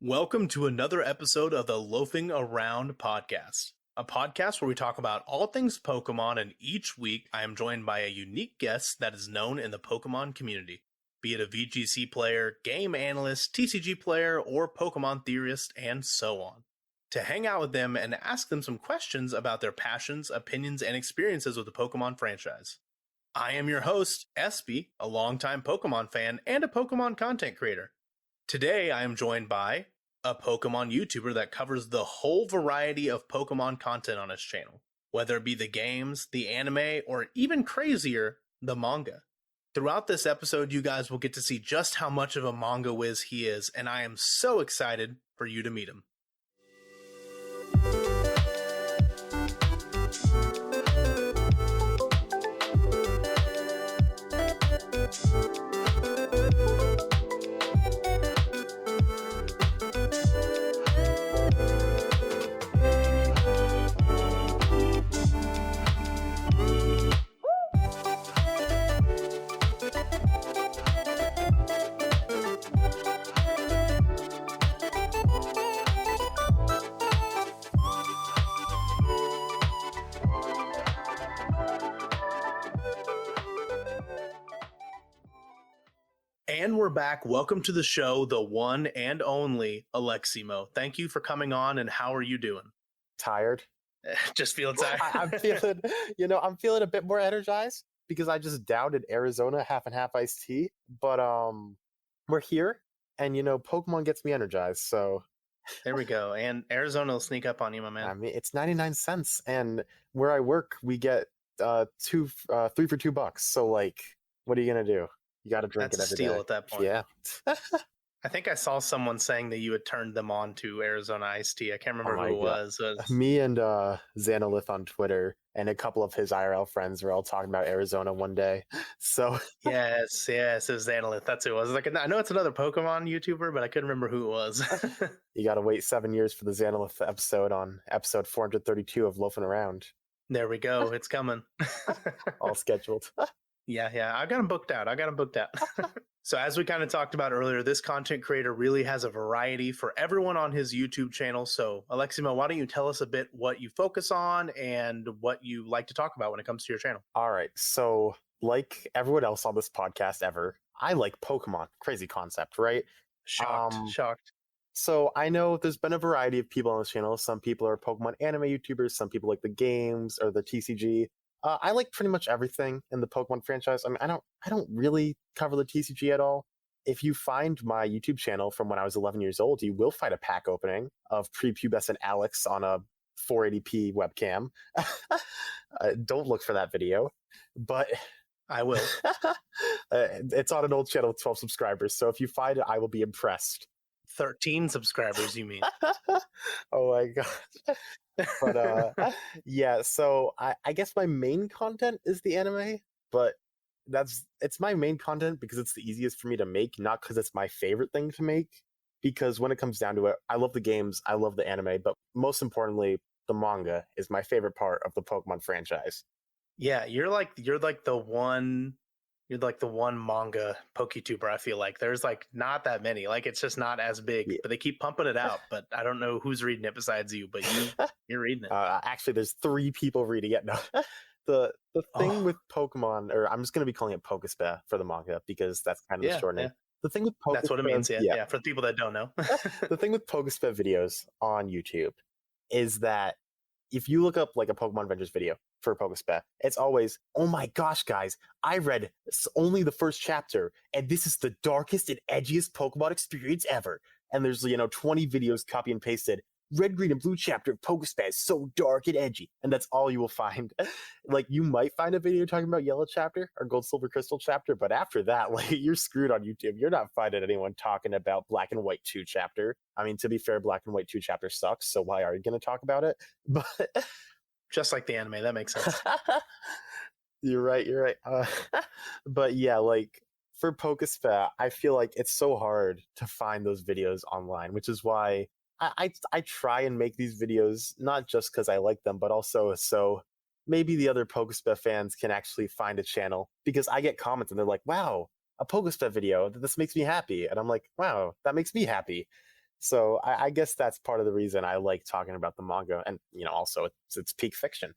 Welcome to another episode of the Loafing Around podcast, a podcast where we talk about all things Pokemon, and each week I am joined by a unique guest that is known in the Pokemon community, be it a VGC player, game analyst, TCG player, or Pokemon theorist, and so on, to hang out with them and ask them some questions about their passions, opinions, and experiences with the Pokemon franchise. I am your host, Espy, a longtime Pokemon fan and a Pokemon content creator. Today, I am joined by a Pokemon YouTuber that covers the whole variety of Pokemon content on his channel, whether it be the games, the anime, or even crazier, the manga. Throughout this episode, you guys will get to see just how much of a manga whiz he is, and I am so excited for you to meet him. And we're back. Welcome to the show, the one and only Aleximo. Thank you for coming on, and how are you doing? Tired. Just feel tired? I'm feeling a bit more energized because I just doubted Arizona half and half iced tea. But we're here, and Pokemon gets me energized. So there we go. And Arizona will sneak up on you, my man. I mean, it's 99 cents, and where I work, we get 3 for $2. So what are you gonna do? You got to drink That's it every a steal day. at that point. Yeah. I think I saw someone saying that you had turned them on to Arizona iced tea. I can't remember who it was. Me and Xanolith on Twitter and a couple of his IRL friends were all talking about Arizona one day. So yes, it was Xanolith. That's who it was. I know it's another Pokemon YouTuber, but I couldn't remember who it was. You got to wait 7 years for the Xanolith episode on episode 432 of Loafing Around. There we go. It's coming. All scheduled. Yeah. I got him booked out. So as we kind of talked about earlier, this content creator really has a variety for everyone on his YouTube channel. So Aleximo, why don't you tell us a bit what you focus on and what you like to talk about when it comes to your channel? All right. So like everyone else on this podcast ever, I like Pokemon. Crazy concept, right? Shocked. So I know there's been a variety of people on this channel. Some people are Pokemon anime YouTubers. Some people like the games or the TCG. I like pretty much everything in the Pokemon franchise. I mean, I don't really cover the TCG at all. If you find my YouTube channel from when I was 11 years old, you will find a pack opening of prepubescent Alex on a 480p webcam. Don't look for that video, but I will. It's on an old channel with 12 subscribers. So if you find it, I will be impressed. 13 subscribers, you mean? Oh my god. But yeah, so I guess my main content is the anime, but it's my main content because it's the easiest for me to make, not because it's my favorite thing to make. Because when it comes down to it, I love the games, I love the anime, but most importantly, the manga is my favorite part of the Pokemon franchise. Yeah, you're like the one manga PokeTuber. I feel like there's not that many. It's just not as big, yeah. But they keep pumping it out. But I don't know who's reading it besides you. But you're reading it. Actually, there's 3 people reading it. No, the thing with Pokemon, or I'm just going to be calling it Pokespe for the manga because that's kind of the short name. The thing with Pokespe, that's what it means. Yeah. For the people that don't know, the thing with Pokespe videos on YouTube is that if you look up a Pokemon Adventures video for Pokespe, it's always, oh my gosh, guys, I read only the first chapter, and this is the darkest and edgiest Pokemon experience ever. And there's, 20 videos copy and pasted. Red, green, and blue chapter of Pokespe is so dark and edgy. And that's all you will find. You might find a video talking about Yellow chapter or Gold, Silver, Crystal chapter, but after that, you're screwed on YouTube. You're not finding anyone talking about Black and White 2 chapter. I mean, to be fair, Black and White 2 chapter sucks, so why are you going to talk about it? But just like the anime, that makes sense. You're right. But yeah, for Pokespe, I feel like it's so hard to find those videos online, which is why I try and make these videos, not just because I like them, but also so maybe the other Pokespe fans can actually find a channel, because I get comments and they're like, wow, a Pokespe video, this makes me happy. And I'm like, wow, that makes me happy. So I guess that's part of the reason I like talking about the manga, and also it's peak fiction.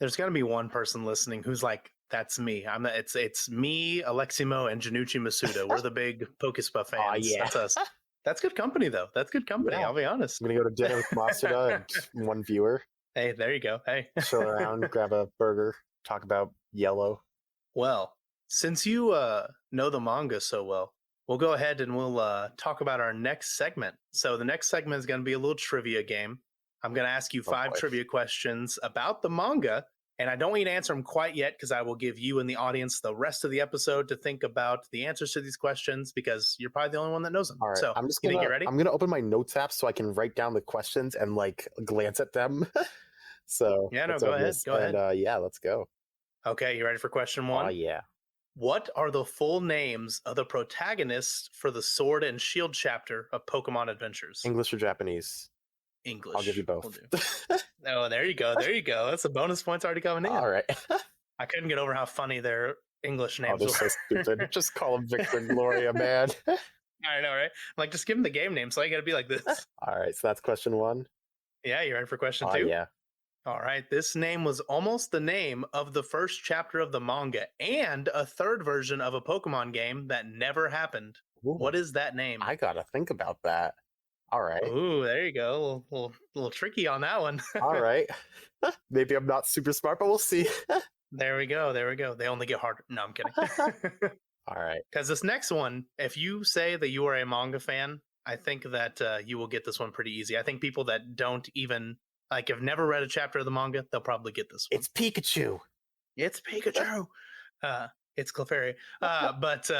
There's got to be one person listening who's like, "That's me." I'm not, it's me, Aleximo, and Junichi Masuda. We're the big Pokespe Oh fans. yeah, That's us. That's good company, though. That's good company. yeah. I'll be honest. I'm gonna go to dinner with Masuda and one viewer, Hey, there you go. Hey, chill around, grab a burger, talk about Yellow. well, since you know the manga so well, we'll go ahead and we'll talk about our next segment. So the next segment is going to be a little trivia game. I'm going to ask you Oh, 5 boy. trivia questions about the manga, and I don't want you to answer them quite yet because I will give you and the audience the rest of the episode to think about the answers to these questions because you're probably the only one that knows them. All right, So, I'm just you think gonna you're ready? I'm gonna open my notes app so I can write down the questions and like glance at them. So Yeah, no, let's go open ahead. this, Go and ahead. yeah, let's go. Okay, you ready for question Oh 1? yeah, What are the full names of the protagonists for the Sword and Shield chapter of Pokemon Adventures? English or Japanese? I'll give you English will both. do. Oh, there you go. There you go. That's a bonus points already coming in. All right. I couldn't get over how funny their English Oh, names they're were. so stupid. Just call them Victor and Gloria, man. I know, right? Like, just give them the game name. So I got to be like this. All right, so that's question 1. Yeah, you ready for question Oh 2? yeah. All right. This name was almost the name of the first chapter of the manga and a third version of a Pokemon game that never happened. Ooh, What is that name? I gotta think about that. All right. Ooh, there you go. A little tricky on that one. All right. Maybe I'm not super smart, but we'll see. There we go. There we go. They only get harder. No, I'm kidding. All right. Because this next one, if you say that you are a manga fan, I think that you will get this one pretty easy. I think people that don't even like have never read a chapter of the manga, they'll probably get this one. It's Pikachu. It's Pikachu. It's Clefairy. But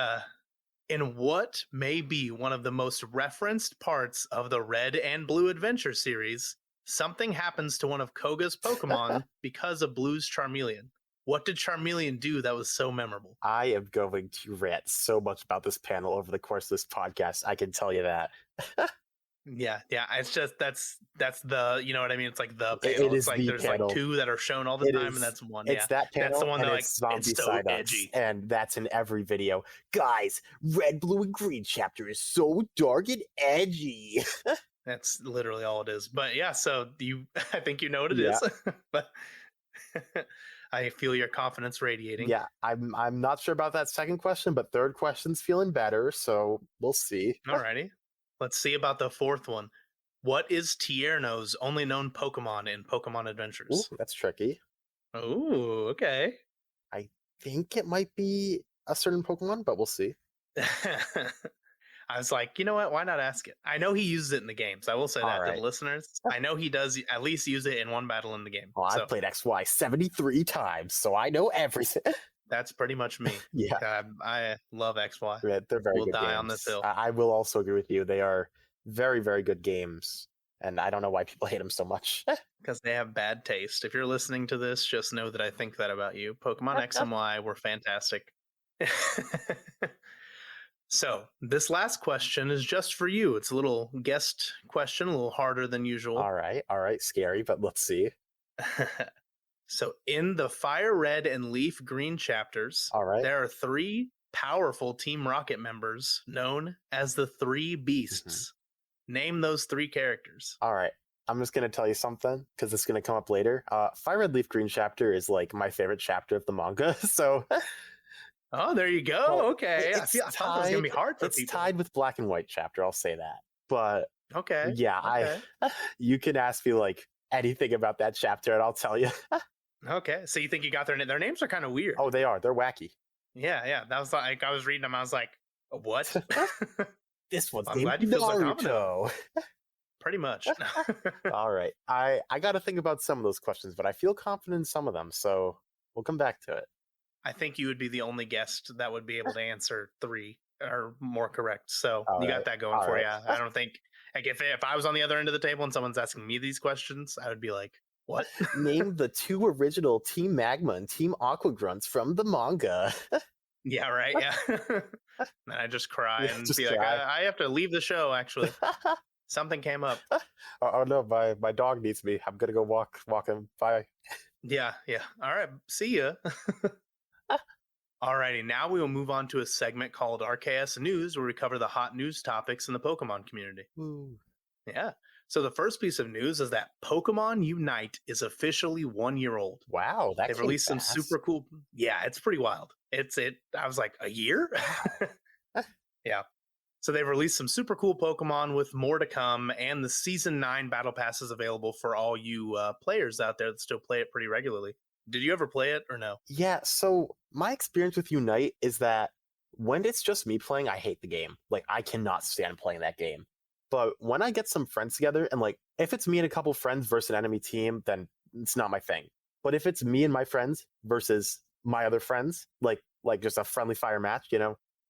in what may be one of the most referenced parts of the Red and Blue Adventure series, something happens to one of Koga's Pokemon because of Blue's Charmeleon. What did Charmeleon do that was so memorable? I am going to rant so much about this panel over the course of this podcast. I can tell you that. Yeah. It's just that's the you know what I mean. It's like the It panel. is It's like the there's panel. like 2 that are shown all the It time, is. and that's one. It's Yeah, that panel, that's the one and that like it's zombie it's so side ups, edgy. and that's in every video. Guys, red, blue, and green chapter is so dark and edgy. That's literally all it is. But yeah, so you, I think you know what it is. But I feel your confidence radiating. Yeah, I'm not sure about that second question, but third question's feeling better, so we'll see. Alrighty, let's see about the fourth one. What is Tierno's only known Pokemon in Pokemon Ooh, Adventures? that's tricky. Ooh, okay. I think it might be a certain Pokemon, but we'll see. I was like, you know what? Why not ask it? I know he uses it in the games. I will say that to the listeners. I know he does at least use it in one battle in the game. Well, so I've played XY 73 times, so I know everything. that's pretty much me. Yeah, I love XY. they're very We'll good die games. on this hill. I will also agree with you. They are very, very good games, and I don't know why people hate them so much. Because they have bad taste. If you're listening to this, just know that I think that about you. Pokemon X and Y were fantastic. So, this last question is just for you. It's a little guest question, a little harder than usual. All right, scary, but let's see. So, in the Fire Red and Leaf Green chapters, there are 3 powerful Team Rocket members known as the 3 Beasts. Name those 3 characters. All right. I'm just going to tell you something because it's going to come up later. Fire Red Leaf Green chapter is like my favorite chapter of the manga. So, oh, there you go. well, okay. I thought it was going to be hard for people. It's tied with Black and White chapter. I'll say that. But okay. Yeah, you can ask me like anything about that chapter and I'll tell you. Okay. So you think you got their names are kind of weird. Oh, they are. They're wacky. Yeah. That was like, I was reading them. I was like, what? This one's I'm glad you feel so confident. Pretty much. All right. I got to think about some of those questions, but I feel confident in some of them. So we'll come back to it. I think you would be the only guest that would be able to answer 3 or more correct. So you got that going for you. I don't think, like, if I was on the other end of the table and someone's asking me these questions, I would be like, what? Name the 2 original Team Magma and Team Aqua Grunts from the manga. Yeah, right. Yeah. And I just cry and be like, I have to leave the show, actually. Something came up. Oh no, my dog needs me. I'm gonna go walk him. Bye. Yeah. All right. See ya. Alrighty, now we will move on to a segment called RKS News, where we cover the hot news topics in the Pokemon community. Woo. Yeah. So the first piece of news is that Pokemon Unite is officially 1 year old. Wow, that They've came released some fast. super cool. Yeah, it's pretty wild. I was like, a year? Wow. Yeah. So they've released some super cool Pokemon with more to come, and the Season 9 Battle Pass is available for all you players out there that still play it pretty regularly. Did you ever play it or no? Yeah, so my experience with Unite is that when it's just me playing, I hate the game. Like, I cannot stand playing that game. But when I get some friends together, and like, if it's me and a couple friends versus an enemy team, then it's not my thing. But if it's me and my friends versus my other friends, like just a friendly fire match,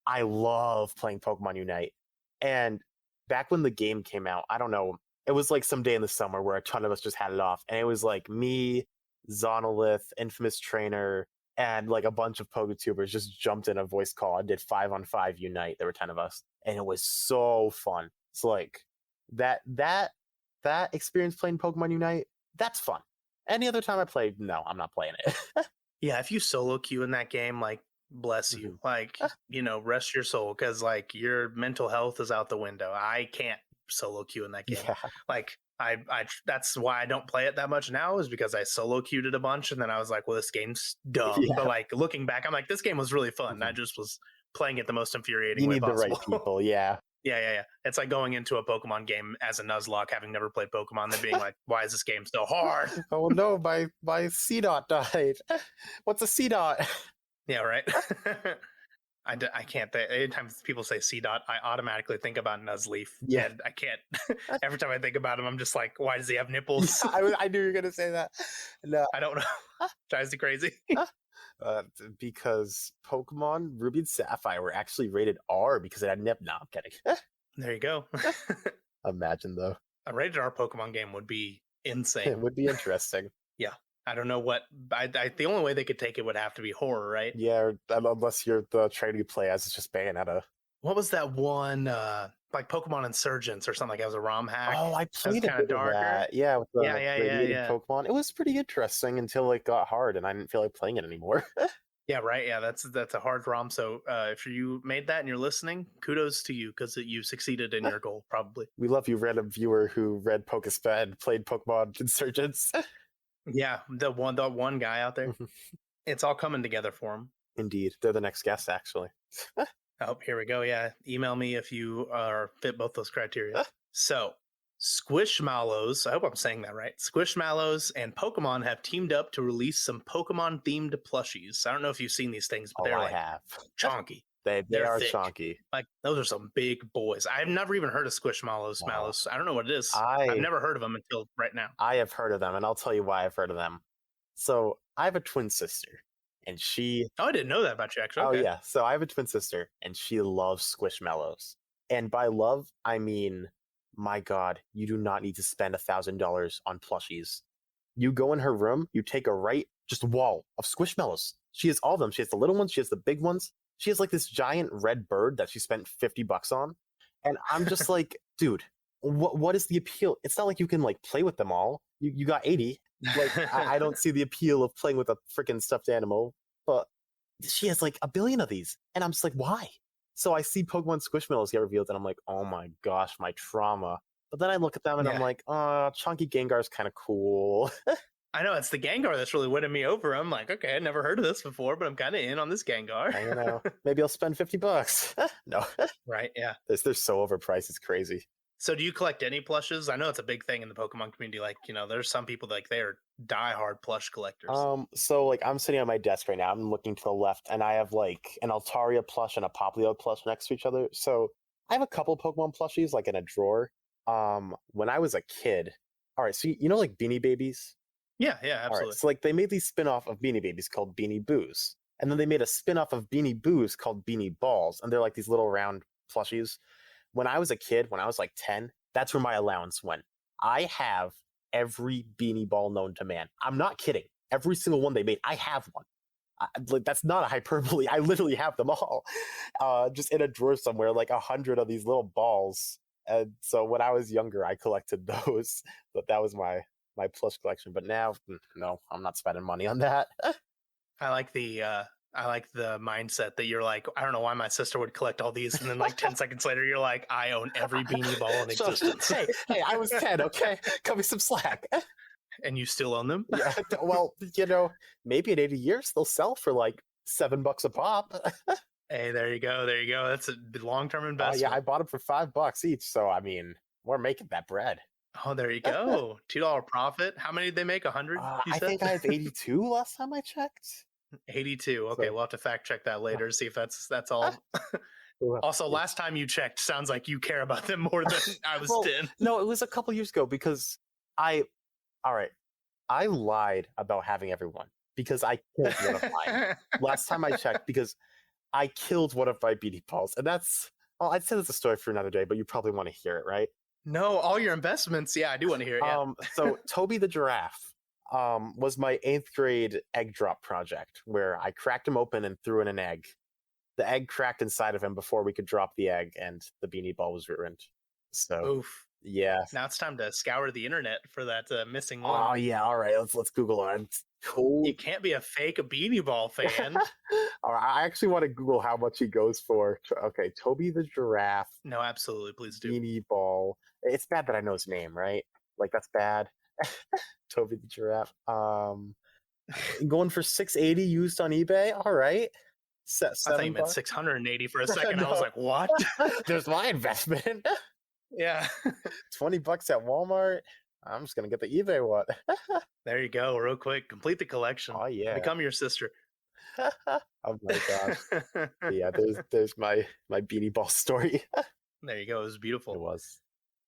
I love playing Pokemon Unite. And back when the game came out, I don't know, it was like some day in the summer where a ton of us just had it off. And it was like me, Zonolith, Infamous Trainer, and like a bunch of PokeTubers just jumped in a voice call and did 5-on-5 Unite. There were 10 of us, and it was so fun. So like that experience playing Pokemon Unite, that's fun. Any other time I played, no, I'm not playing it. Yeah, if you solo queue in that game, like, bless you. Like, rest your soul, because like your mental health is out the window. I can't solo queue in that game. Yeah. Like, I that's why I don't play it that much now, is because I solo queued it a bunch, and then I was like, well, this game's dumb. Yeah. But like, looking back, I'm like, this game was really fun. I just was playing it the most infuriating You way need the possible. right people, yeah. Yeah. It's like going into a Pokemon game as a Nuzlocke, having never played Pokemon, then being like, why is this game so hard? Oh no, my C dot died. What's a C dot? Yeah, right. I can't. Anytime people say C dot, I automatically think about Nuzleaf. Yeah. And I can't. Every time I think about him, I'm just like, why does he have nipples? I knew you were gonna say that. No, I don't know. Drives me crazy. because Pokemon Ruby and Sapphire were actually rated R because it had nip. No, I'm kidding. There you go. Imagine though. A rated R Pokemon game would be It insane. would be interesting. Yeah. I don't know what. The only way they could take it would have to be horror, right? Yeah, unless you're the trainer you play as, it's just Bayonetta. What was that one? Like Pokemon Insurgents or something. Like it was a ROM hack. Oh, I played a kind bit of darker. of that. Yeah, with the Yeah. radiated Pokemon. It was pretty interesting until it got hard, and I didn't feel like playing it anymore. Yeah, right. Yeah, that's a hard ROM. So if you made that and you're listening, kudos to you, because you succeeded in your goal, probably. We love you, random viewer who read Pokespe and played Pokemon Insurgents. Yeah, the one guy out there. It's all coming together for him. Indeed, they're the next guest, actually. Oh, here we go. Yeah, email me if you fit both those criteria. So, Squishmallows, I hope I'm saying that right. Squishmallows and Pokemon have teamed up to release some Pokemon-themed plushies. I don't know if you've seen these things, but they're I like have. chonky. They They're are thick. chonky. Like, those are some big boys. I've never even heard of Squishmallows. Wow. Mallows. I don't know what it is. I've never heard of them until right now. I have heard of them, and I'll tell you why I've heard of them. So, I have a twin sister, and she... Oh, I didn't know that about you, actually. Okay. Oh, yeah. So, I have a twin sister, and she loves Squishmallows. And by love, I mean, my God, you do not need to spend $1,000 on plushies. You go in her room, you take a just wall of Squishmallows. She has all of them. She has the little ones, she has the big ones. She has like this giant red bird that she spent $50 on. And I'm just like, dude, what is the appeal? It's not like you can like play with them all. You got 80. Like, I don't see the appeal of playing with a freaking stuffed animal. But she has like a billion of these. And I'm just like, why? So I see Pokemon Squishmallows get revealed, and I'm like, oh my gosh, my trauma. But then I look at them, and I'm like, Chunky Gengar's kind of cool. I know, it's the Gengar that's really winning me over. I'm like, okay, I never heard of this before, but I'm kind of in on this Gengar. I know. Maybe I'll spend $50. No. Right, yeah. They're so overpriced, it's crazy. So do you collect any plushes? I know it's a big thing in the Pokemon community. Like, there's some people like they are diehard plush collectors. So like I'm sitting on my desk right now. I'm looking to the left, and I have like an Altaria plush and a Popplio plush next to each other. So I have a couple Pokemon plushies like in a drawer. When I was a kid, all right, so like Beanie Babies? Yeah, absolutely. All right, so like they made these spin-off of Beanie Babies called Beanie Boos. And then they made a spin-off of Beanie Boos called Beanie Balls. And they're like these little round plushies. When I was a kid, when I was like 10, that's where my allowance went. I have every Beanie Ball known to man. I'm not kidding. Every single one they made, I have one. Like that's not a hyperbole. I literally have them all, just in a drawer somewhere, like 100 of these little balls. And so when I was younger, I collected those. But that was my plush collection. But now, no, I'm not spending money on that. I like the I like the mindset that you're like, I don't know why my sister would collect all these, and then like 10 seconds later, you're like, I own every beanie ball in So, existence, hey, I was 10, okay? Cut me some slack. and you still own them. Yeah, well, maybe in 80 years they'll sell for like $7 a pop. Hey, there you go, there you go. That's a long-term Oh investment. yeah, I bought them for $5 each, so I mean, we're making that bread. Oh, there you go. $2 profit. How many did they make? 100? You I said think I have 82 last time I checked. 82. Okay, So, we'll have to fact check that later. See if that's all. Also, last time you checked, sounds like you care about them more than I was well, 10. no, it was a couple years ago because all right, I lied about having everyone because I killed one of mine. Last time I checked, because I killed one of my beanie balls, and that's. Oh, I'd say that's a story for another day, but you probably want to hear it, right? No, all your investments. Yeah, I do want to hear it. Yeah. So Toby the giraffe was my 8th grade egg drop project where I cracked him open and threw in an egg. The egg cracked inside of him before we could drop the egg, and the beanie ball was ruined. So Oof. yeah. Now it's time to scour the internet for that missing one. Oh yeah, all right. Let's Google it. Cool. You can't be a fake beanie ball fan. All right, I actually want to Google how much he goes for. Okay, Toby the giraffe No, absolutely. Please do. beanie ball. It's bad that I know his name, right? Like that's bad. Toby the giraffe. Going for 680 used on eBay. All right. I thought you meant $7. 680 for a second. I was No. like, what? There's my investment. Yeah. $20 at Walmart. I'm just gonna get the eBay one. There you go. Real quick. Complete the collection. Oh yeah. Become your sister. Oh my gosh. Yeah, there's my beanie ball story. There you go. It was beautiful. It was.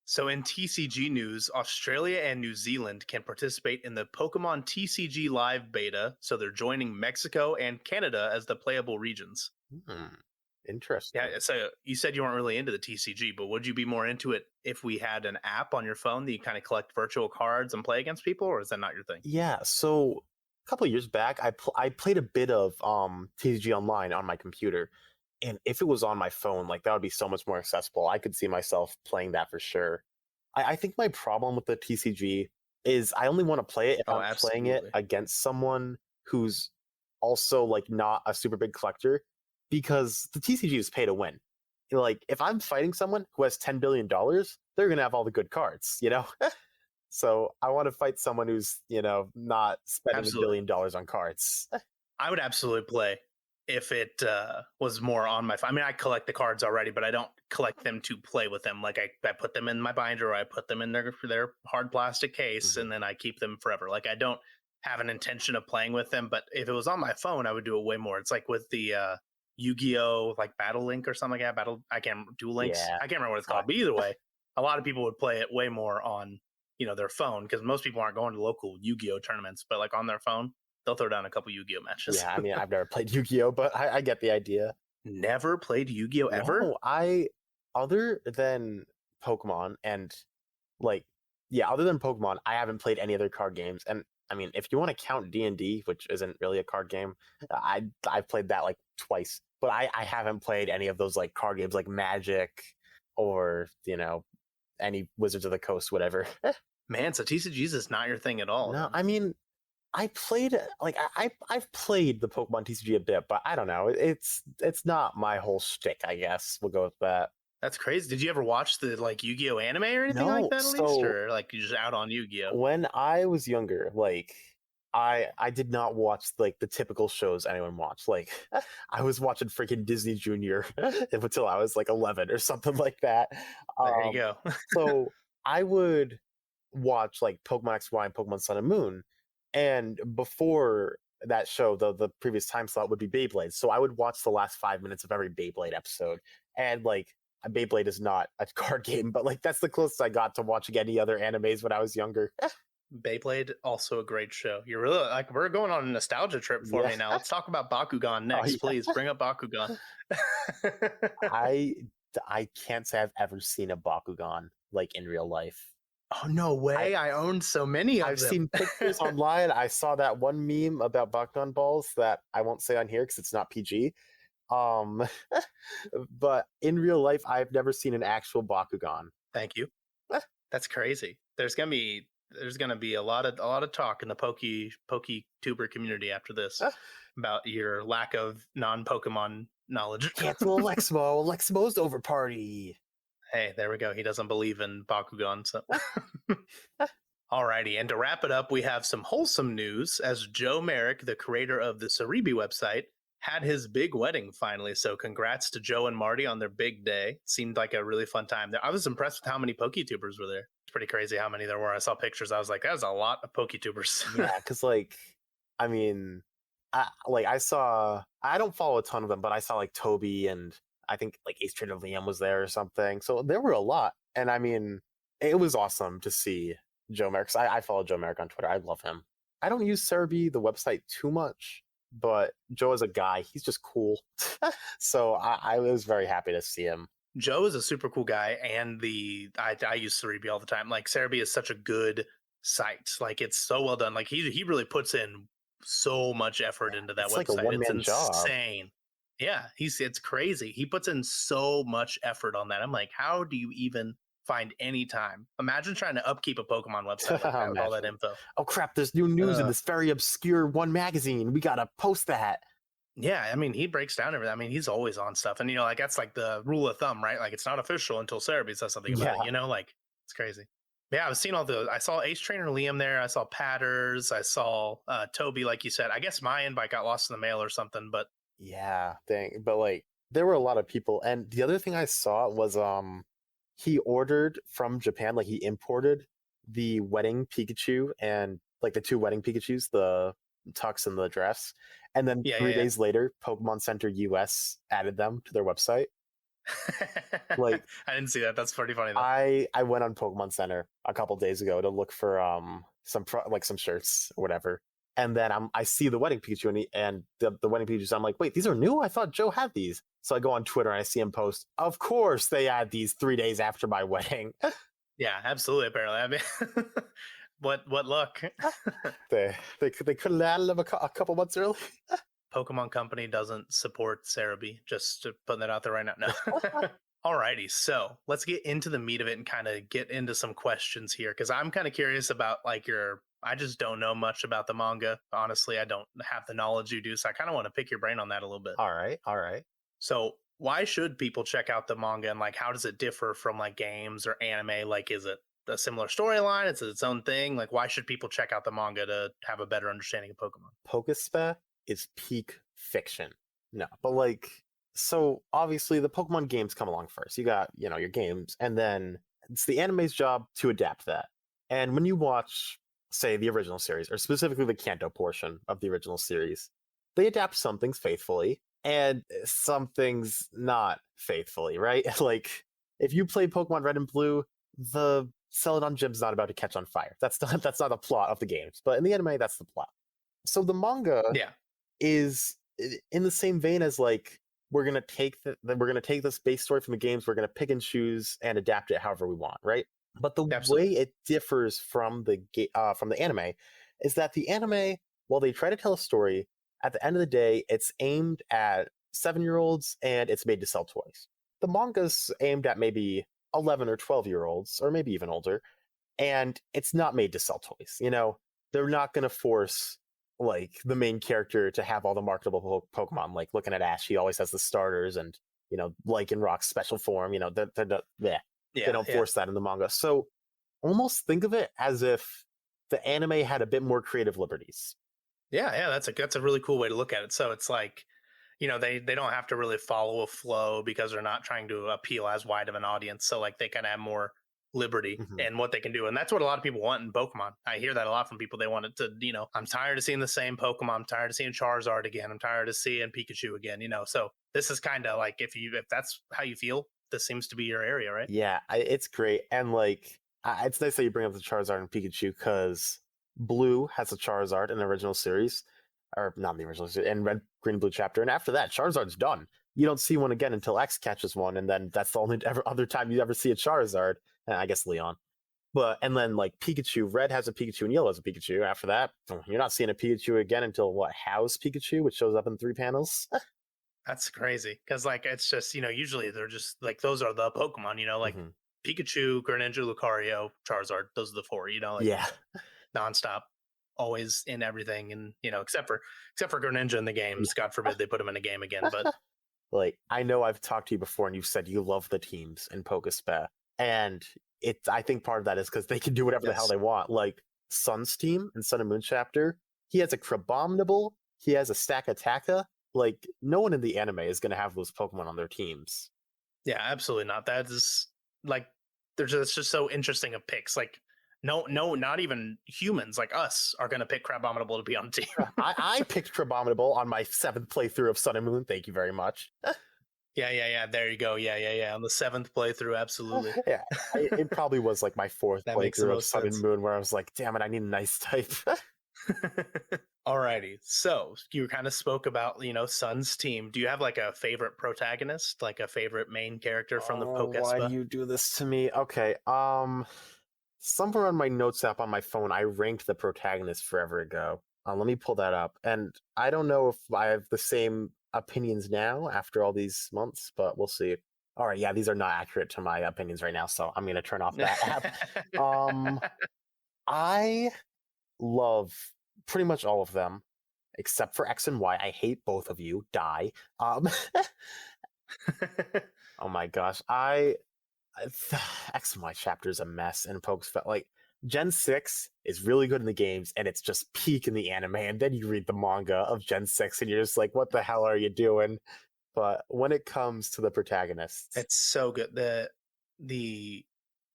So, in TCG news, Australia and New Zealand can participate in the Pokemon TCG Live beta, so they're joining Mexico and Canada as the playable regions. Interesting. Yeah, so you said you weren't really into the TCG, but would you be more into it if we had an app on your phone that you kind of collect virtual cards and play against people, or is that not your thing? Yeah, so a couple of years back, I played a bit of TCG Online on my computer, and if it was on my phone, like that would be so much more accessible. I could see myself playing that for sure. I think my problem with the TCG is I only want to play it if Oh, I'm playing it absolutely. against someone who's also like not a super big collector, because the TCG is pay to win. Like if I'm fighting someone who has $10 billion, they're gonna have all the good cards, you know. So I want to fight someone who's not spending $1 Absolutely. billion on cards. I would absolutely play if it was more on my phone. I mean, I collect the cards already, but I don't collect them to play with them. Like I put them in my binder, or I put them in their hard plastic case, and then I keep them forever. Like I don't have an intention of playing with them, but if it was on my phone, I would do it way more. It's like with the Yu-Gi-Oh! Like Battle Link or something like that. I can't Duel Links. Yeah. I can't remember what it's called. But either way, a lot of people would play it way more on their phone, because most people aren't going to local Yu-Gi-Oh! Tournaments, but like on their phone, they'll throw down a couple Yu-Gi-Oh! Matches. Yeah, I mean, I've never played Yu-Gi-Oh, but I get the idea. Never played Yu-Gi-Oh! Ever? No, other than Pokemon and other than Pokemon, I haven't played any other card games. And I mean, if you want to count D&D, which isn't really a card game, I've played that like twice. But I haven't played any of those like card games like Magic or any Wizards of the Coast, whatever. Man, so TCGs is not your thing at all. No, Then. I mean, I played I've played the Pokemon TCG a bit, but I don't know. It's not my whole shtick, I guess. We'll go with that. That's crazy. Did you ever watch the like Yu-Gi-Oh! Anime or anything like No, that at least? Or like you just out on Yu-Gi-Oh? When I was younger, like I did not watch like the typical shows anyone watched. Like I was watching freaking Disney Junior until I was like 11 or something like that. There you go. So I would watch like Pokemon XY and Pokemon Sun and Moon, and before that show, the previous time slot would be Beyblade. So I would watch the last 5 minutes of every Beyblade episode, and like Beyblade is not a card game, but like that's the closest I got to watching any other animes when I was younger. Beyblade, also a great show. You're really like, we're going on a nostalgia trip for me now. Let's talk about Bakugan next, please. Bring up Bakugan. I can't say I've ever seen a Bakugan like in real life. Oh no way! I own so many of I've them. seen pictures online. I saw that one meme about Bakugan balls that I won't say on here because it's not PG. But in real life, I've never seen an actual Bakugan. Thank you. That's crazy. There's gonna be there's gonna be a lot of talk in the PokeTuber community after this Ah, about your lack of non-Pokemon knowledge. cancel Aleximo. Aleximo's over party. Hey, there we go. He doesn't believe in Bakugan, so. Ah, ah. Alrighty, and to wrap it up, we have some wholesome news as Joe Merrick, the creator of the Cerebi website, had his big wedding finally. So congrats to Joe and Marty on their big day. Seemed like a really fun time there. I was impressed with how many PokeTubers were there. It's pretty crazy how many there were. I saw pictures. I was like, that's a lot of PokeTubers. Yeah, because I mean, I don't follow a ton of them, but I saw like Toby and I think like Ace Trainer Liam was there or something. So there were a lot, and I mean, it was awesome to see Joe Merrick. I follow Joe Merrick on Twitter. I love him. I don't use Cerebi, the website, too much, but Joe as a guy, he's just cool. So I was very happy to see him. Joe is a super cool guy, and I use Cerebi all the time. Like Cerebi is such a good site. Like it's so well done. Like he really puts in so much effort into that It's website. like a one-man job. Insane. Yeah, it's crazy. He puts in so much effort on that. I'm like, how do you even find any time? Imagine trying to upkeep a Pokemon website like that with all that info. Oh crap, there's new news in this very obscure one magazine. We gotta post that. Yeah, I mean, he breaks down everything. I mean, he's always on stuff. And, like, that's like the rule of thumb, right? Like, it's not official until Cerebi says something about it, Like, it's crazy. But yeah, I've seen I saw Ace Trainer Liam there. I saw Patters. I saw Toby, like you said. I guess my invite got lost in the mail or something, but. Yeah, dang. But, like, there were a lot of people. And the other thing I saw was he ordered from Japan, like, he imported the wedding Pikachu and, like, the two wedding Pikachus, the Tux and the dress. And then 3 days later, Pokemon Center US added them to their website. Like, I didn't see that. That's pretty funny though. I went on Pokemon Center a couple days ago to look for some shirts or whatever. And then I see the wedding Pikachu and the wedding Pikachu. I'm like, wait, these are new? I thought Joe had these. So I go on Twitter and I see him post, of course they add these 3 days after my wedding. Yeah, absolutely. Apparently. I mean, what luck. They could have added them a couple months early. Pokemon Company doesn't support Cerebi. Just putting that out there right now. No. Alrighty, so let's get into the meat of it and kind of get into some questions here because I'm kind of curious about I just don't know much about the manga. Honestly, I don't have the knowledge you do, so I kind of want to pick your brain on that a little bit. All right. So why should people check out the manga and how does it differ from games or anime? Is it a similar storyline? It's its own thing. Why should people check out the manga to have a better understanding of Pokemon? Pokespe is peak fiction. No, but so obviously the Pokemon games come along first. You got, your games, and then it's the anime's job to adapt that. And when you watch, say, the original series, or specifically the Kanto portion of the original series, they adapt some things faithfully and some things not faithfully, right? If you play Pokemon Red and Blue, the Celadon Gym's not about to catch on fire. That's not the plot of the games. But in the anime, that's the plot. So the manga is in the same vein as we're gonna take this base story from the games, we're gonna pick and choose and adapt it however we want, right? But the way it differs from the anime is that the anime, while they try to tell a story, at the end of the day, it's aimed at 7-year-olds and it's made to sell toys. The manga's aimed at maybe 11 or 12-year-olds, or maybe even older, and it's not made to sell toys. They're not gonna force the main character to have all the marketable Pokemon. Looking at Ash, he always has the starters, and Lycanroc's special form. They don't force that in the manga. So almost think of it as if the anime had a bit more creative liberties. Yeah, that's a really cool way to look at it. So it's they don't have to really follow a flow because they're not trying to appeal as wide of an audience. So they kind of have more liberty and what they can do. And that's what a lot of people want in Pokemon. I hear that a lot from people. They want it to, I'm tired of seeing the same Pokemon. I'm tired of seeing Charizard again. I'm tired of seeing Pikachu again, So this is kind of if that's how you feel, this seems to be your area, right? Yeah, it's great. And it's nice that you bring up the Charizard and Pikachu because Blue has a Charizard in the original series, or not in the original series, in Red, Green, Blue chapter. And after that, Charizard's done. You don't see one again until X catches one, and then that's the only other time you ever see a Charizard. I guess Leon. And then Pikachu, Red has a Pikachu and Yellow has a Pikachu. After that, you're not seeing a Pikachu again until How's Pikachu, which shows up in 3 panels. That's crazy because it's just usually they're just those are the Pokemon. Pikachu, Greninja, Lucario, Charizard. Those are the four. Like Yeah. nonstop, always in everything, and except for Greninja in the games. God forbid they put him in a game again. But Like, I know I've talked to you before and you've said you love the teams in Pokespe. And I think part of that is because they can do whatever the hell yes, they want. Like Sun's team in Sun and Moon chapter, he has a Crabominable, he has a Stakataka. Like, no one in the anime is going to have those Pokemon on their teams. yeah, absolutely not. That is like it's just so interesting of picks. Like no, not even humans like us are gonna pick Crabominable to be on the team. I picked Crabominable on my 7th playthrough of Sun and Moon. Thank you very much. Yeah. There you go. Yeah. On the seventh playthrough, absolutely. Yeah, it probably was like my 4th That makes the playthrough of most Sun and sense. Moon where I was like, damn it, I need an ice type. Alrighty. So you kind of spoke about, Sun's team. Do you have like a favorite protagonist, like a favorite main character from the Oh, why do Pokespa? you do this to me? Okay, somewhere on my notes app on my phone, I ranked the protagonist forever ago. Let me pull that up. And I don't know if I have the same opinions now after all these months, but we'll see. All right, yeah, these are not accurate to my opinions right now, so I'm gonna turn off that app. I love pretty much all of them, except for X and Y. I hate both of you. Die. Oh my gosh, X and Y chapter is a mess, and Pokes felt like Gen 6 is really good in the games, and it's just peak in the anime. And then you read the manga of Gen 6, and you're just like, what the hell are you doing? But when it comes to the protagonists, It's so good. The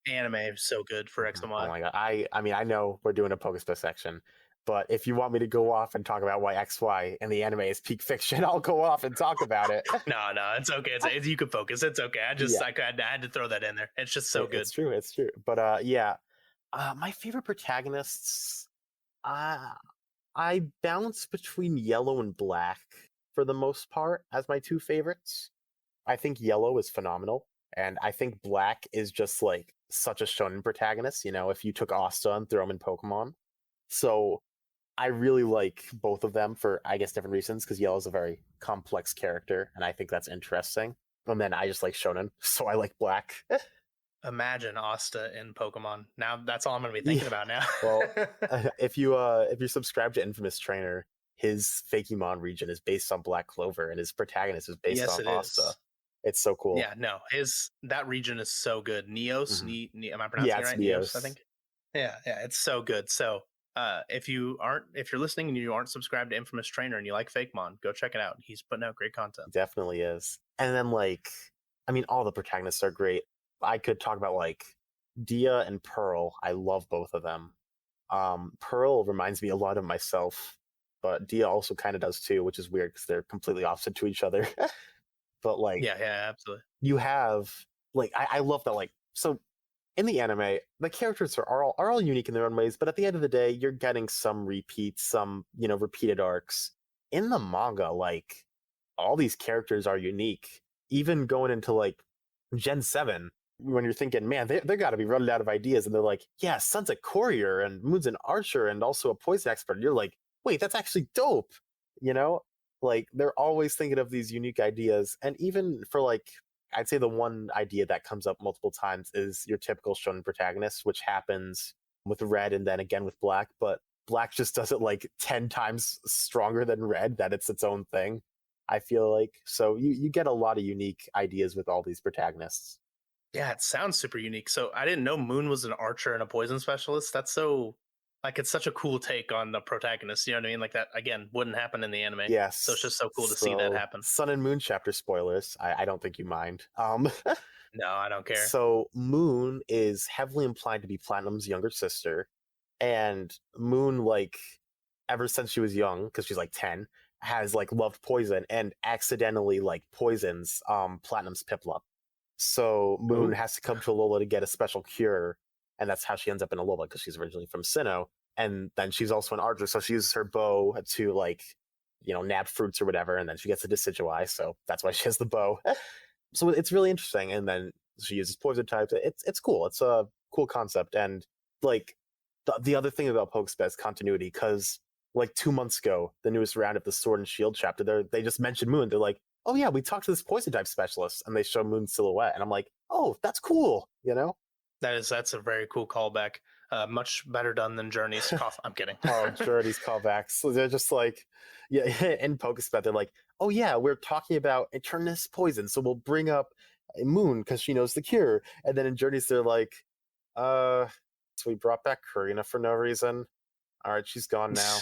anime is so good for X and oh Y. my god, I mean, I know we're doing a Pokespa section, but if you want me to go off and talk about why XY and the anime is peak fiction, I'll go off and talk about it. No, it's okay. You can focus. It's okay. Yeah, I had to throw that in there. It's just so good. it's true, it's true. But yeah, my favorite protagonists, uh, I bounce between Yellow and Black for the most part as my two favorites. I think Yellow is phenomenal, and I think Black is just like such a shonen protagonist. If you took Asta and threw him in Pokemon. So I really like both of them for, I guess, different reasons, because Yellow's a very complex character, and I think that's interesting. And then I just like shonen, so I like Black. Imagine Asta in Pokemon. Now that's all I'm going to be thinking about now. Well, if you subscribe to Infamous Trainer, his Fakemon region is based on Black Clover, and his protagonist is based Yes, on it Asta. is. It's so cool. Yeah, no, that region is so good. Neos, am I pronouncing Yeah, it it's right? Neos. I think. Yeah, it's so good. So, if you're listening and you aren't subscribed to Infamous Trainer and you like Fakemon, go check it out. He's putting out great content. He definitely is. And then I mean, all the protagonists are great. I could talk about Dia and Pearl. I love both of them. Pearl reminds me a lot of myself, but Dia also kind of does too, which is weird because they're completely opposite to each other. But Yeah, absolutely. you have I love that so in the anime the characters are all unique in their own ways, but at the end of the day you're getting some repeats, some repeated arcs. In the manga, all these characters are unique, even going into Gen 7, when you're thinking, man, they got to be running out of ideas, and they're like, yeah, Sun's a courier and Moon's an archer and also a poison expert, and you're like, wait, that's actually dope. you know they're always thinking of these unique ideas. And even for I'd say the one idea that comes up multiple times is your typical shonen protagonist, which happens with Red and then again with Black, but Black just does it 10 times stronger than Red, that it's its own thing. I feel so you get a lot of unique ideas with all these protagonists. Yeah, it sounds super unique. So I didn't know Moon was an archer and a poison specialist. That's so it's such a cool take on the protagonist. You know what I mean? Like that again wouldn't happen in the anime. Yes. So it's just so cool to see that happen. Sun and Moon chapter spoilers. I don't think you mind. No, I don't care. So Moon is heavily implied to be Platinum's younger sister, and Moon ever since she was young, because she's 10, has loved poison and accidentally poisons Platinum's Piplup. So Moon has to come to Alola to get a special cure, and that's how she ends up in Alola, because she's originally from Sinnoh. And then she's also an archer, so she uses her bow to nab fruits or whatever, and then she gets a Decidueye, so that's why she has the bow. So it's really interesting. And then she uses poison types. It's cool. It's a cool concept. And the other thing about Pokespe is continuity, because 2 months ago, the newest round of the Sword and Shield chapter, they just mentioned Moon. They're like, oh yeah, we talked to this poison type specialist, and they show Moon's silhouette, and I'm like, oh, that's cool. That's a very cool callback. Much better done than Journey's cough. I'm kidding. Oh, Journey's callbacks. So they're just like, yeah, in Pokespet, they're like, oh yeah, we're talking about Eternus poison, so we'll bring up Moon because she knows the cure. And then in Journeys, they're like, so we brought back Karina for no reason. All right, she's gone now.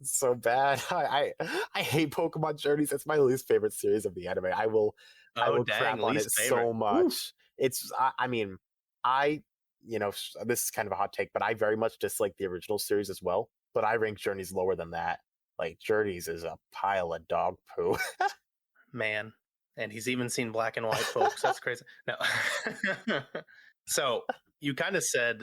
It's so bad. I hate Pokemon Journeys. It's my least favorite series of the anime. I Oh will dang, crap on it least favorite. so much. It's I mean, I this is kind of a hot take, but I very much dislike the original series as well. But I rank Journeys lower than that. Like Journeys is a pile of dog poo. Man. And he's even seen black and white, folks. That's crazy. No. So you kind of said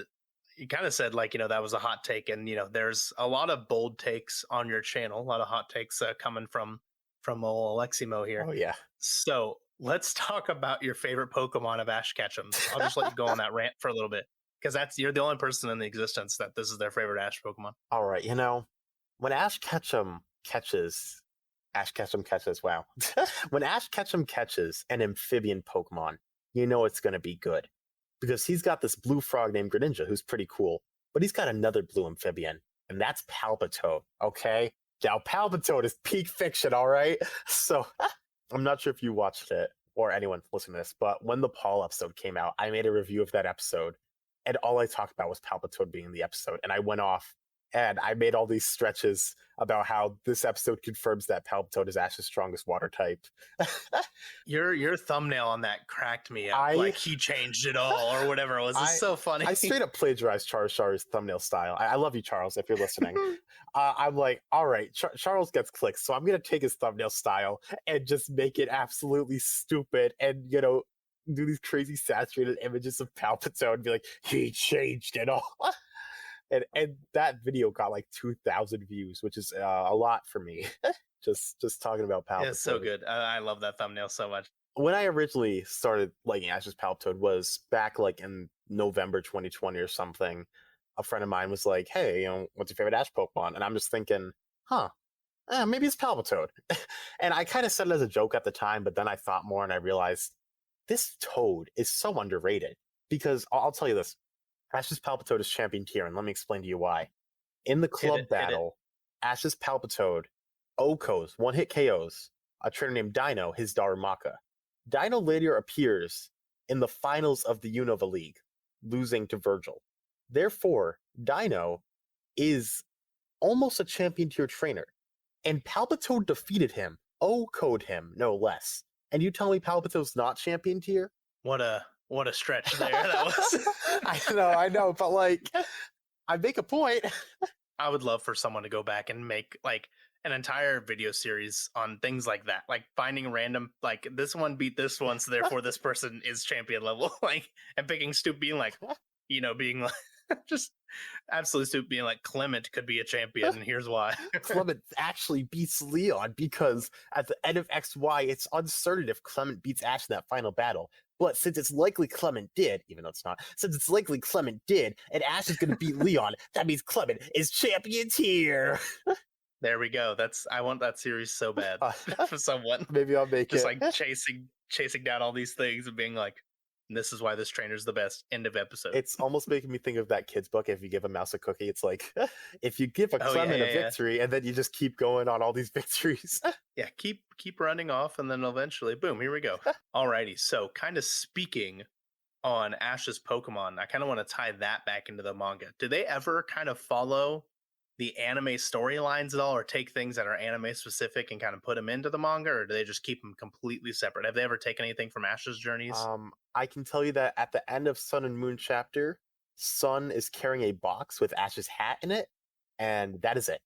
like, that was a hot take, and there's a lot of bold takes on your channel, a lot of hot takes coming from old Aleximo here. Oh yeah. So let's talk about your favorite Pokemon of Ash Ketchum's. I'll just let you go on that rant for a little bit, because you're the only person in the existence that this is their favorite Ash Pokemon. All right, when Ash Ketchum catches, wow. When Ash Ketchum catches an amphibian Pokemon, you know it's going to be good. Because he's got this blue frog named Greninja who's pretty cool, but he's got another blue amphibian, and that's Palpitoad, okay? Now, Palpitoad is peak fiction, all right? So, I'm not sure if you watched it or anyone listening to this, but when the Paul episode came out, I made a review of that episode, and all I talked about was Palpitoad being in the episode, and I went off and I made all these stretches about how this episode confirms that Palpitoad is Ash's strongest water type. Your thumbnail on that cracked me up. I- Like he changed it all or whatever it was. It's so funny. I straight up plagiarized Charles Char's thumbnail style. I love you, Charles, if you're listening. I'm like, all right, Charles gets clicks, so I'm going to take his thumbnail style and just make it absolutely stupid and, do these crazy saturated images of Palpitoad and be like, he changed it all. And that video got like 2,000 views, which is a lot for me. just talking about Palpitoad. It's so good. I love that thumbnail so much. When I originally started liking Ash's Palpitoad was back like in November 2020 or something. A friend of mine was like, hey, what's your favorite Ash Pokemon? And I'm just thinking, maybe it's Palpitoad. And I kind of said it as a joke at the time, but then I thought more and I realized this Toad is so underrated. Because I'll tell you this, Ash's Palpitoad is champion tier, and let me explain to you why. In the club battle, Ash's Palpitoad OHKOs, one-hit KOs, a trainer named Dino, his Darumaka. Dino later appears in the finals of the Unova League, losing to Virgil. Therefore, Dino is almost a champion tier trainer, and Palpitoad defeated him, OHKO'd him, no less. And you tell me Palpitoad's not champion tier? What a stretch there that was. I know, but like, I make a point. I would love for someone to go back and make like an entire video series on things like that, like finding random, like this one beat this one, so therefore this person is champion level, like, and picking stupid, being like, being like, just absolutely stupid, being like Clement could be a champion, and here's why. Clement actually beats Leon because at the end of XY, it's uncertain if Clement beats Ash in that final battle. But since it's likely Clement did, even though it's not, since it's likely Clement did, and Ash is going to beat Leon, that means Clement is champion tier. There we go. I want that series so bad for someone. Maybe I'll make just it. like chasing down all these things and being like, this is why this trainer's the best. End of episode. It's almost making me think of that kid's book. If you give a mouse a cookie, it's like, if you give a Clement a victory, and then you just keep going on all these victories. Yeah, keep running off, and then eventually, boom, here we go. Alrighty, so kind of speaking on Ash's Pokemon, I kind of want to tie that back into the manga. Do they ever kind of follow the anime storylines at all, or take things that are anime specific and kind of put them into the manga, or do they just keep them completely separate? Have they ever taken anything from Ash's journeys? I can tell you that at the end of Sun and Moon chapter, Sun is carrying a box with Ash's hat in it, and that is it.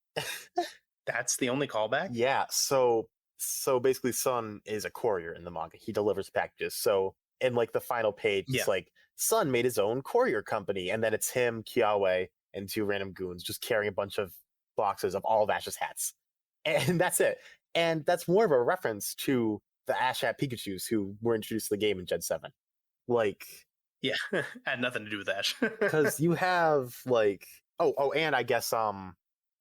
That's the only callback? Yeah, so basically Sun is a courier in the manga. He delivers packages. So in like the final page, it's like Sun made his own courier company, and then it's him, Kiawe, and two random goons just carrying a bunch of boxes of all of Ash's hats. And that's it. And that's more of a reference to the Ash Hat Pikachus who were introduced to the game in Gen 7. Like... Yeah, had nothing to do with Ash. Because you have, like... Oh, and I guess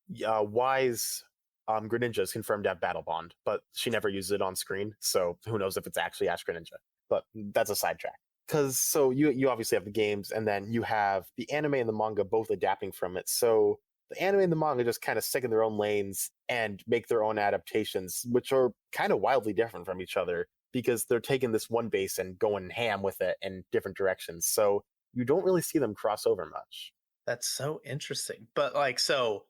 Wise Greninja is confirmed to have Battlebond, but she never uses it on screen, so who knows if it's actually Ash Greninja. But that's a sidetrack. because so you obviously have the games, and then you have the anime and the manga both adapting from it. So the anime and the manga just kind of stick in their own lanes and make their own adaptations, which are kind of wildly different from each other because they're taking this one base and going ham with it in different directions. So you don't really see them cross over much. That's so interesting. But like, so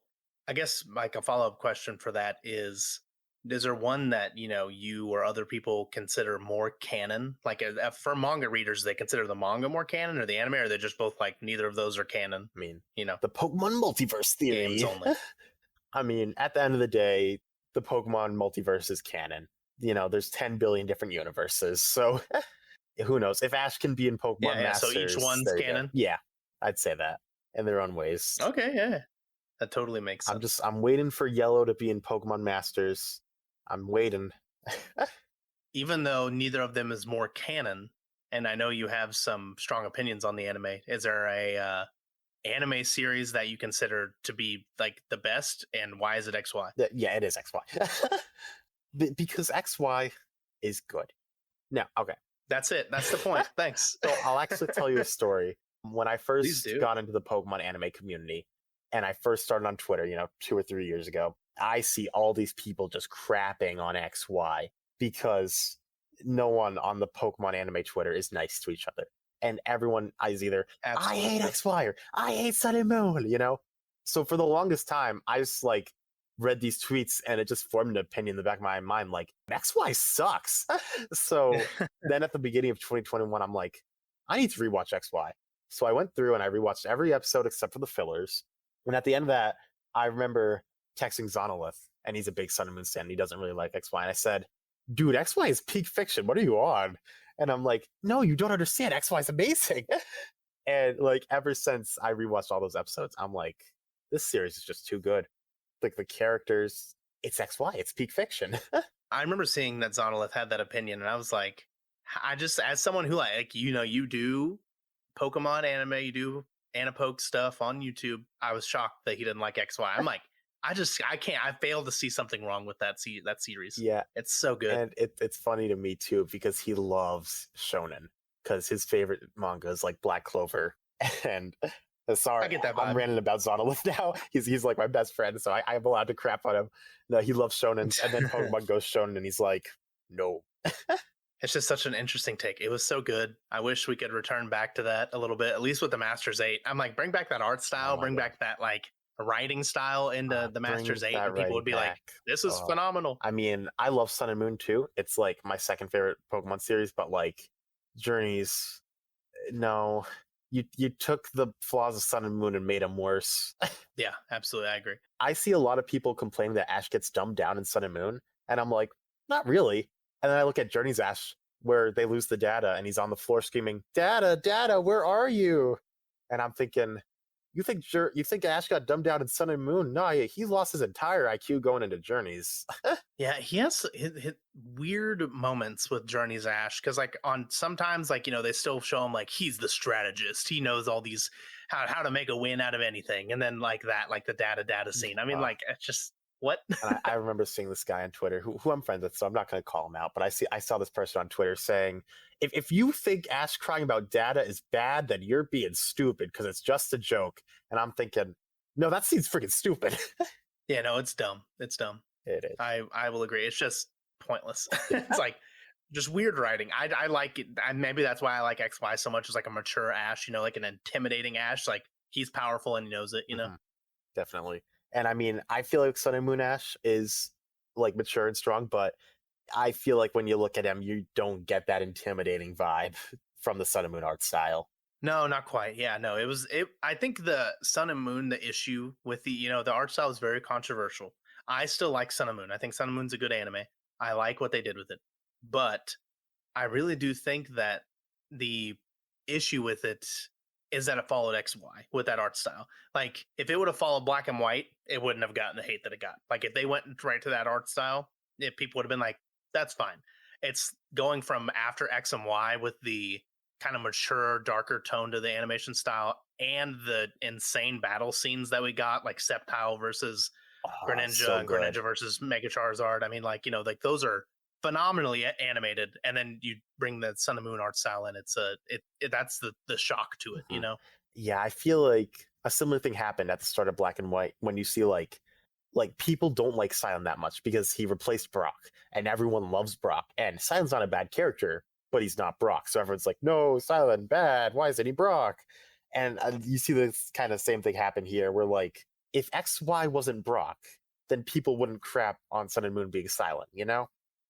I guess like a follow up question for that is there one that you or other people consider more canon? Like for manga readers, they consider the manga more canon or the anime, or are they just both like neither of those are canon? I mean, You know, the Pokemon multiverse games theory. only. I mean, at the end of the day, the Pokemon multiverse is canon. There's 10 billion different universes. So who knows? If Ash can be in Yeah, Pokemon yeah. So each Masters, one's there you go. canon. Yeah, I'd say that in their own ways. Okay, yeah, that totally makes sense. I'm waiting for Yellow to be in Pokemon Masters. I'm waiting. Even though neither of them is more canon, and I know you have some strong opinions on the anime, is there a anime series that you consider to be like the best, and why is it XY? Yeah, it is XY. Because XY is good. No, okay. That's it. That's the point. Thanks. So I'll actually tell you a story. When I Please first do. got into the Pokemon anime community and I first started on Twitter, 2 or 3 years ago, I see all these people just crapping on XY because no one on the Pokemon anime Twitter is nice to each other. And everyone is either, Absolutely. I hate XY or I hate Sun and Moon. So for the longest time, I just like read these tweets and it just formed an opinion in the back of my mind like, XY sucks. So then at the beginning of 2021, I'm like, I need to rewatch XY. So I went through and I rewatched every episode except for the fillers. And at the end of that, I remember texting Zonalith, and he's a big Sun and Moon stan. He doesn't really like XY. And I said, dude, XY is peak fiction. What are you on? And I'm like, no, you don't understand. XY is amazing. And like ever since I rewatched all those episodes, I'm like, this series is just too good. Like the characters, it's XY, it's peak fiction. I remember seeing that Zonalith had that opinion, and I was like, I just, as someone who like, you do Pokemon anime, you do Anapoke stuff on YouTube, I was shocked that he didn't like XY. I'm like, I can't, I failed to see something wrong with that series. Yeah. It's so good. And it's funny to me too, because he loves shonen, because his favorite manga is like Black Clover. And sorry, I get that I'm vibe. ranting about Zonalith now. He's like my best friend, so I'm allowed to crap on him. No, he loves shonen, and then Pokemon goes shonen, and he's like, no. It's just such an interesting take. It was so good. I wish we could return back to that a little bit, at least with the Masters 8. I'm like, bring back that art style, bring back that like writing style into the Masters 8, and people would be like, this is phenomenal. I mean, I love Sun and Moon too. It's like my second favorite Pokemon series, but like Journeys, no. You took the flaws of Sun and Moon and made them worse. Yeah, absolutely. I agree. I see a lot of people complaining that Ash gets dumbed down in Sun and Moon, and I'm like, not really. And then I look at Journey's Ash, where they lose the data, and he's on the floor screaming, "Data, data, where are you?" And I'm thinking, you think Ash got dumbed down in Sun and Moon? No, he lost his entire IQ going into Journeys. Yeah, he has his weird moments with Journey's Ash, because like on sometimes like they still show him like he's the strategist. He knows all these how to make a win out of anything, and then like the data scene. I mean, like it's just what? And I remember seeing this guy on Twitter who I'm friends with, so I'm not going to call him out. But I saw this person on Twitter saying, if you think Ash crying about data is bad, then you're being stupid because it's just a joke. And I'm thinking, no, that seems freaking stupid. Yeah, no, it's dumb. It's dumb. It is. I will agree. It's just pointless. It's like just weird writing. I like it. Maybe that's why I like XY so much. It's like a mature Ash, like an intimidating Ash. Like he's powerful and he knows it. Mm-hmm. Definitely. And I mean, I feel like Sun and Moon Ash is like mature and strong, but I feel like when you look at him, you don't get that intimidating vibe from the Sun and Moon art style. No, not quite. Yeah, no, I think the Sun and Moon, the issue with the art style is very controversial. I still like Sun and Moon. I think Sun and Moon's a good anime. I like what they did with it. But I really do think that the issue with it is that it followed XY with that art style. Like, if it would have followed Black and White, it wouldn't have gotten the hate that it got. Like, if they went right to that art style, people would have been like, that's fine. It's going from after X and Y with the kind of mature, darker tone to the animation style and the insane battle scenes that we got, like Sceptile versus Greninja, so and Greninja versus Mega Charizard. I mean, like those are phenomenally animated, and then you bring the Sun and Moon art style in. That's the shock to it, you Mhm. know. Yeah, I feel like a similar thing happened at the start of Black and White when you see like people don't like Silent that much because he replaced Brock and everyone loves Brock. And Silent's not a bad character, but he's not Brock. So everyone's like, no, Silent, bad. Why isn't he Brock? And you see this kind of same thing happen here where like if XY wasn't Brock, then people wouldn't crap on Sun and Moon being Silent, you know?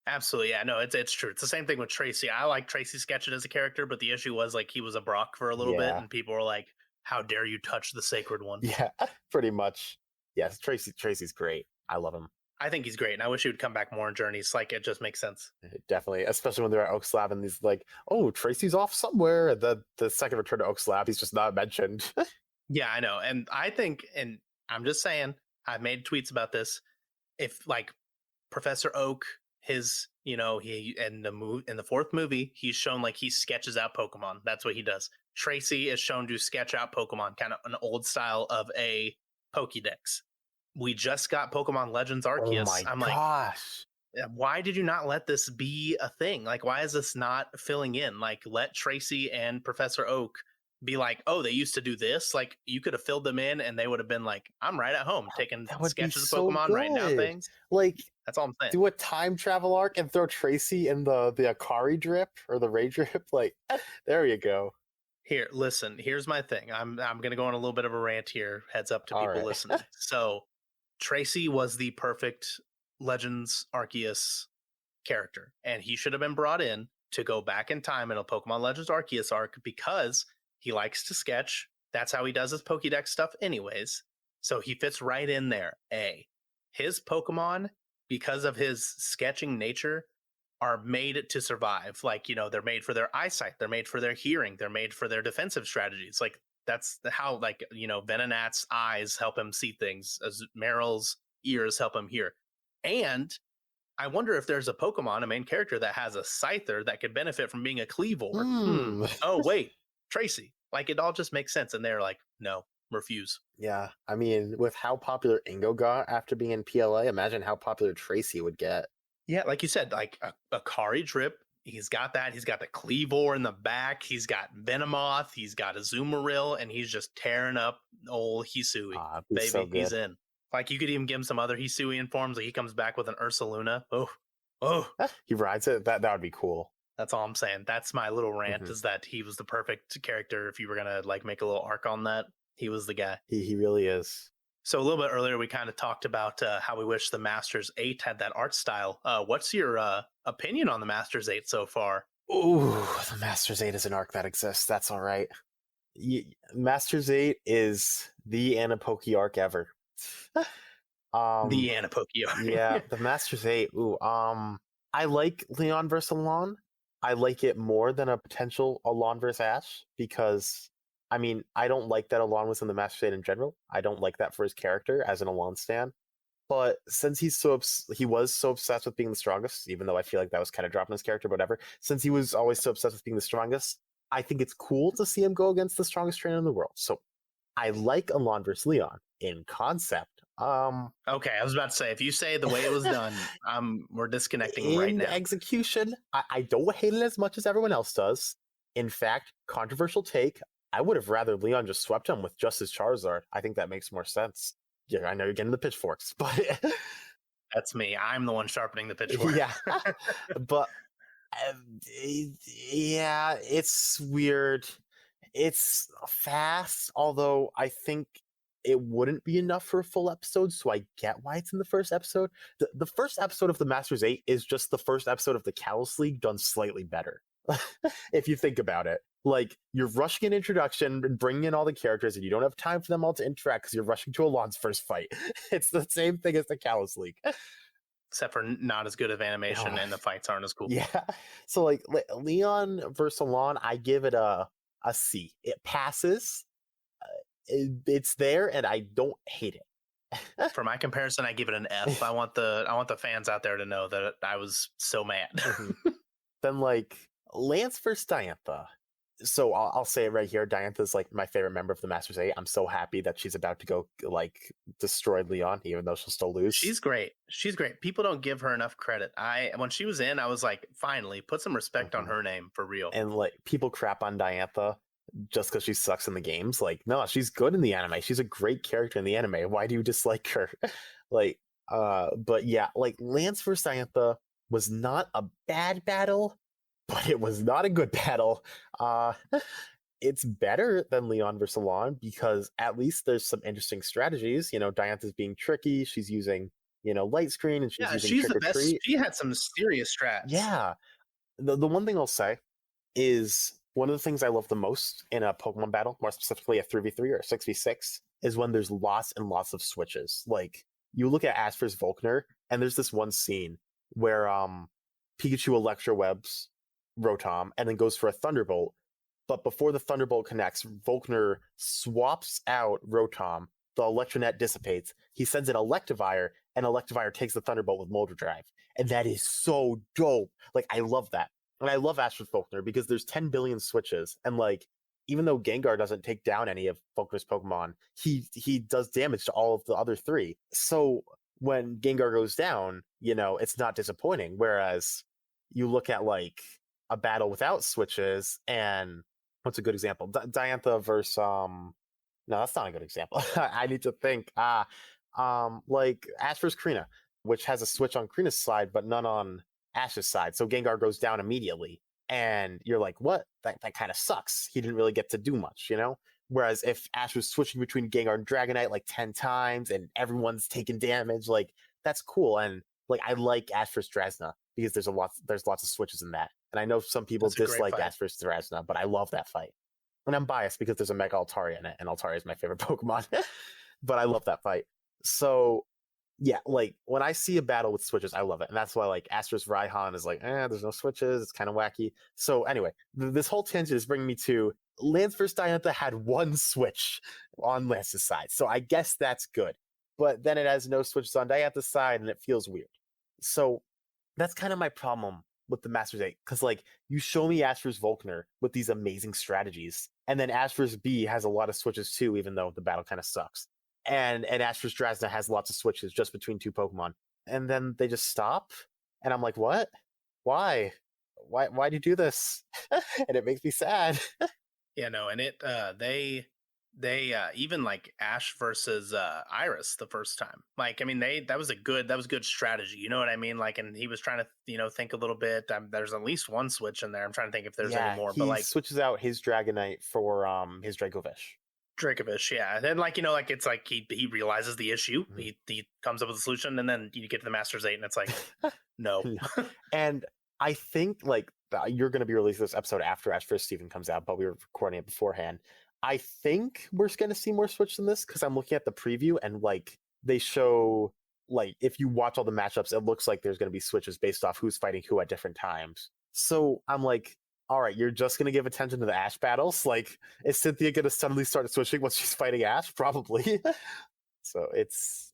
Absolutely, yeah. No, it's true. It's the same thing with Tracy. I like Tracy Sketchet as a character, but the issue was like he was a Brock for a little bit, Yeah. and people were like, "How dare you touch the sacred one?" Yeah, pretty much. Yes, Tracy's great. I love him. I think he's great, and I wish he would come back more in Journeys. Like it just makes sense. Definitely, especially when they're at Oak Slab and he's like, "Oh, Tracy's off somewhere." And the second return to Oak Slab, he's just not mentioned. Yeah, I know, and I think, and I'm just saying, I've made tweets about this. If like Professor Oak, his, he in the fourth movie, he's shown like he sketches out Pokemon. That's what he does. Tracy is shown to sketch out Pokemon, kind of an old style of a Pokédex. We just got Pokemon Legends Oh Arceus. my I'm like, gosh! why did you not let this be a thing? Like, why is this not filling in? Like, let Tracy and Professor Oak be like, oh, they used to do this. Like, you could have filled them in and they would have been like, I'm right at home taking That would be sketches of so Pokemon, writing down good. things. Like, That's all I'm saying. do a time travel arc and throw Tracy in the Akari drip or the Ray drip. Like, there you go. Here, listen, here's my thing. I'm gonna go on a little bit of a rant here, heads up to All people right. listening. So Tracy was the perfect Legends Arceus character, and he should have been brought in to go back in time in a Pokemon Legends Arceus arc because he likes to sketch. That's how he does his Pokédex stuff, anyways. So he fits right in there. His Pokemon, because of his sketching nature, are made to survive. Like, they're made for their eyesight, they're made for their hearing, they're made for their defensive strategies. Like, that's how, like, Venonat's eyes help him see things, as Meryl's ears help him hear. And I wonder if there's a Pokemon, a main character, that has a Scyther that could benefit from being a Cleavor. Oh, wait, Tracy. Like, it all just makes sense. And they're like, no, refuse. Yeah, I mean, with how popular Ingo got after being in PLA, imagine how popular Tracy would get. Yeah, like you said, like a Kari drip. He's got that. He's got the Cleavor in the back. He's got Venomoth. He's got a Azumarill, and he's just tearing up old Hisui. It'd be Baby, so good. he's in. Like, you could even give him some other Hisuian forms. Like, he comes back with an Ursaluna. Oh, He rides it. That would be cool. that's all I'm saying. That's my little rant, is that he was the perfect character. If you were gonna like make a little arc on that, he was the guy. He really is. So a little bit earlier, we kind of talked about how we wish the Masters 8 had that art style. What's your opinion on the Masters 8 so far? Ooh, the Masters 8 is an arc that exists. That's all right. Masters 8 is the Anapoki arc ever. The Anapoki arc. Yeah, the Masters 8. Ooh, I like Leon versus Alon. I like it more than a potential Alon versus Ash because, I mean, I don't like that Alon was in the Masters 8 in general. I don't like that for his character as an Alon stan. But since he was so obsessed with being the strongest, even though I feel like that was kind of dropping his character, but whatever. Since he was always so obsessed with being the strongest, I think it's cool to see him go against the strongest trainer in the world. So I like Alon versus Leon in concept. Okay, I was about to say, if you say the way it was done, we're disconnecting right in now. execution, I don't hate it as much as everyone else does. In fact, controversial take, I would have rather Leon just swept him with just his Charizard. I think that makes more sense. Yeah, I know you're getting the pitchforks, but That's me. I'm the one sharpening the pitchfork. yeah, but yeah, it's weird. It's fast, although I think it wouldn't be enough for a full episode, so I get why it's in the first episode. The first episode of the Masters 8 is just the first episode of the Kalos League done slightly better. If you think about it. Like, you're rushing an introduction and bringing in all the characters, and you don't have time for them all to interact because you're rushing to Alon's first fight. It's the same thing as the Kalos League. Except for not as good of animation, and the fights aren't as cool. Yeah. So, like, Leon versus Alon, I give it a C. It passes. It's there, and I don't hate it. For my comparison, I give it an F. I want the fans out there to know that I was so mad. Then, like, Lance versus Diantha. So I'll say it right here. Diantha's like my favorite member of the Masters 8. I'm so happy that she's about to go like destroy Leon, even though she'll still lose. She's great. She's great. People don't give her enough credit. When she was in, I was like, finally, put some respect on Mhm. her name for real. And like people crap on Diantha just because she sucks in the games. Like, no, she's good in the anime. She's a great character in the anime. Why do you dislike her? Like, but yeah, like Lance versus Diantha was not a bad battle, but it was not a good battle. Uh, it's better than Leon versus Alon because at least there's some interesting strategies. You know, Diantha's being tricky. She's using, light screen and she's Yeah, using she's trick the or best. treat. She had some serious strats. Yeah. The one thing I'll say is one of the things I love the most in a Pokemon battle, more specifically a 3v3 or a 6v6, is when there's lots and lots of switches. Like, you look at Ash vs. Volkner, and there's this one scene where Pikachu electrowebs Rotom and then goes for a Thunderbolt. But before the Thunderbolt connects, Volkner swaps out Rotom. The Electronet dissipates. He sends an Electivire, and Electivire takes the Thunderbolt with Motor Drive. And that is so dope. Like, I love that. And I love Ash vs. Volkner because there's 10 billion switches. And, like, even though Gengar doesn't take down any of Volkner's Pokemon, he does damage to all of the other three. So when Gengar goes down, it's not disappointing. Whereas you look at, like, a battle without switches and what's a good example? Diantha versus no, that's not a good example. I need to think. Like Ash versus Krina, which has a switch on Krina's side, but none on Ash's side. So Gengar goes down immediately. And you're like, what? That kind of sucks. He didn't really get to do much, Whereas if Ash was switching between Gengar and Dragonite like 10 times and everyone's taking damage, like that's cool. And like I like Ash vs. Drasna because there's lots of switches in that. And I know some people That's a great dislike fight. Ash vs. Drasna, but I love that fight. And I'm biased because there's a Mega Altaria in it, and Altaria is my favorite Pokemon. But I love that fight. So yeah, like when I see a battle with switches, I love it. And that's why like Asterisk Raihan is like, there's no switches. It's kind of wacky. So anyway, this whole tangent is bringing me to Lance vs. Diantha had one switch on Lance's side. So I guess that's good. But then it has no switches on Diantha's side and it feels weird. So that's kind of my problem with the Masters 8. Because like you show me Ash vs. Volkner with these amazing strategies. And then Ash vs. B has a lot of switches too, even though the battle kind of sucks and Ash vs. Drasna has lots of switches just between two Pokemon. And then they just stop. And I'm like, what? Why? Why'd you do this? And it makes me sad. Yeah, no, and they even like Ash versus Iris the first time. Like, I mean, that was good strategy. You know what I mean? Like, and he was trying to think a little bit. There's at least one switch in there. I'm trying to think if there's any more. But He like switches out his Dragonite for his Dracovish. Dracovish, yeah. And then like like it's like he realizes the issue. Mhm. He comes up with a solution, and then you get to the Masters 8, and it's like no. And I think like you're going to be releasing this episode after Ash vs. Steven comes out, but we were recording it beforehand. I think we're going to see more Switch than this because I'm looking at the preview and like they show like if you watch all the matchups, it looks like there's going to be switches based off who's fighting who at different times. So I'm like, all right, you're just going to give attention to the Ash battles? Like, is Cynthia going to suddenly start switching once she's fighting Ash? Probably. So it's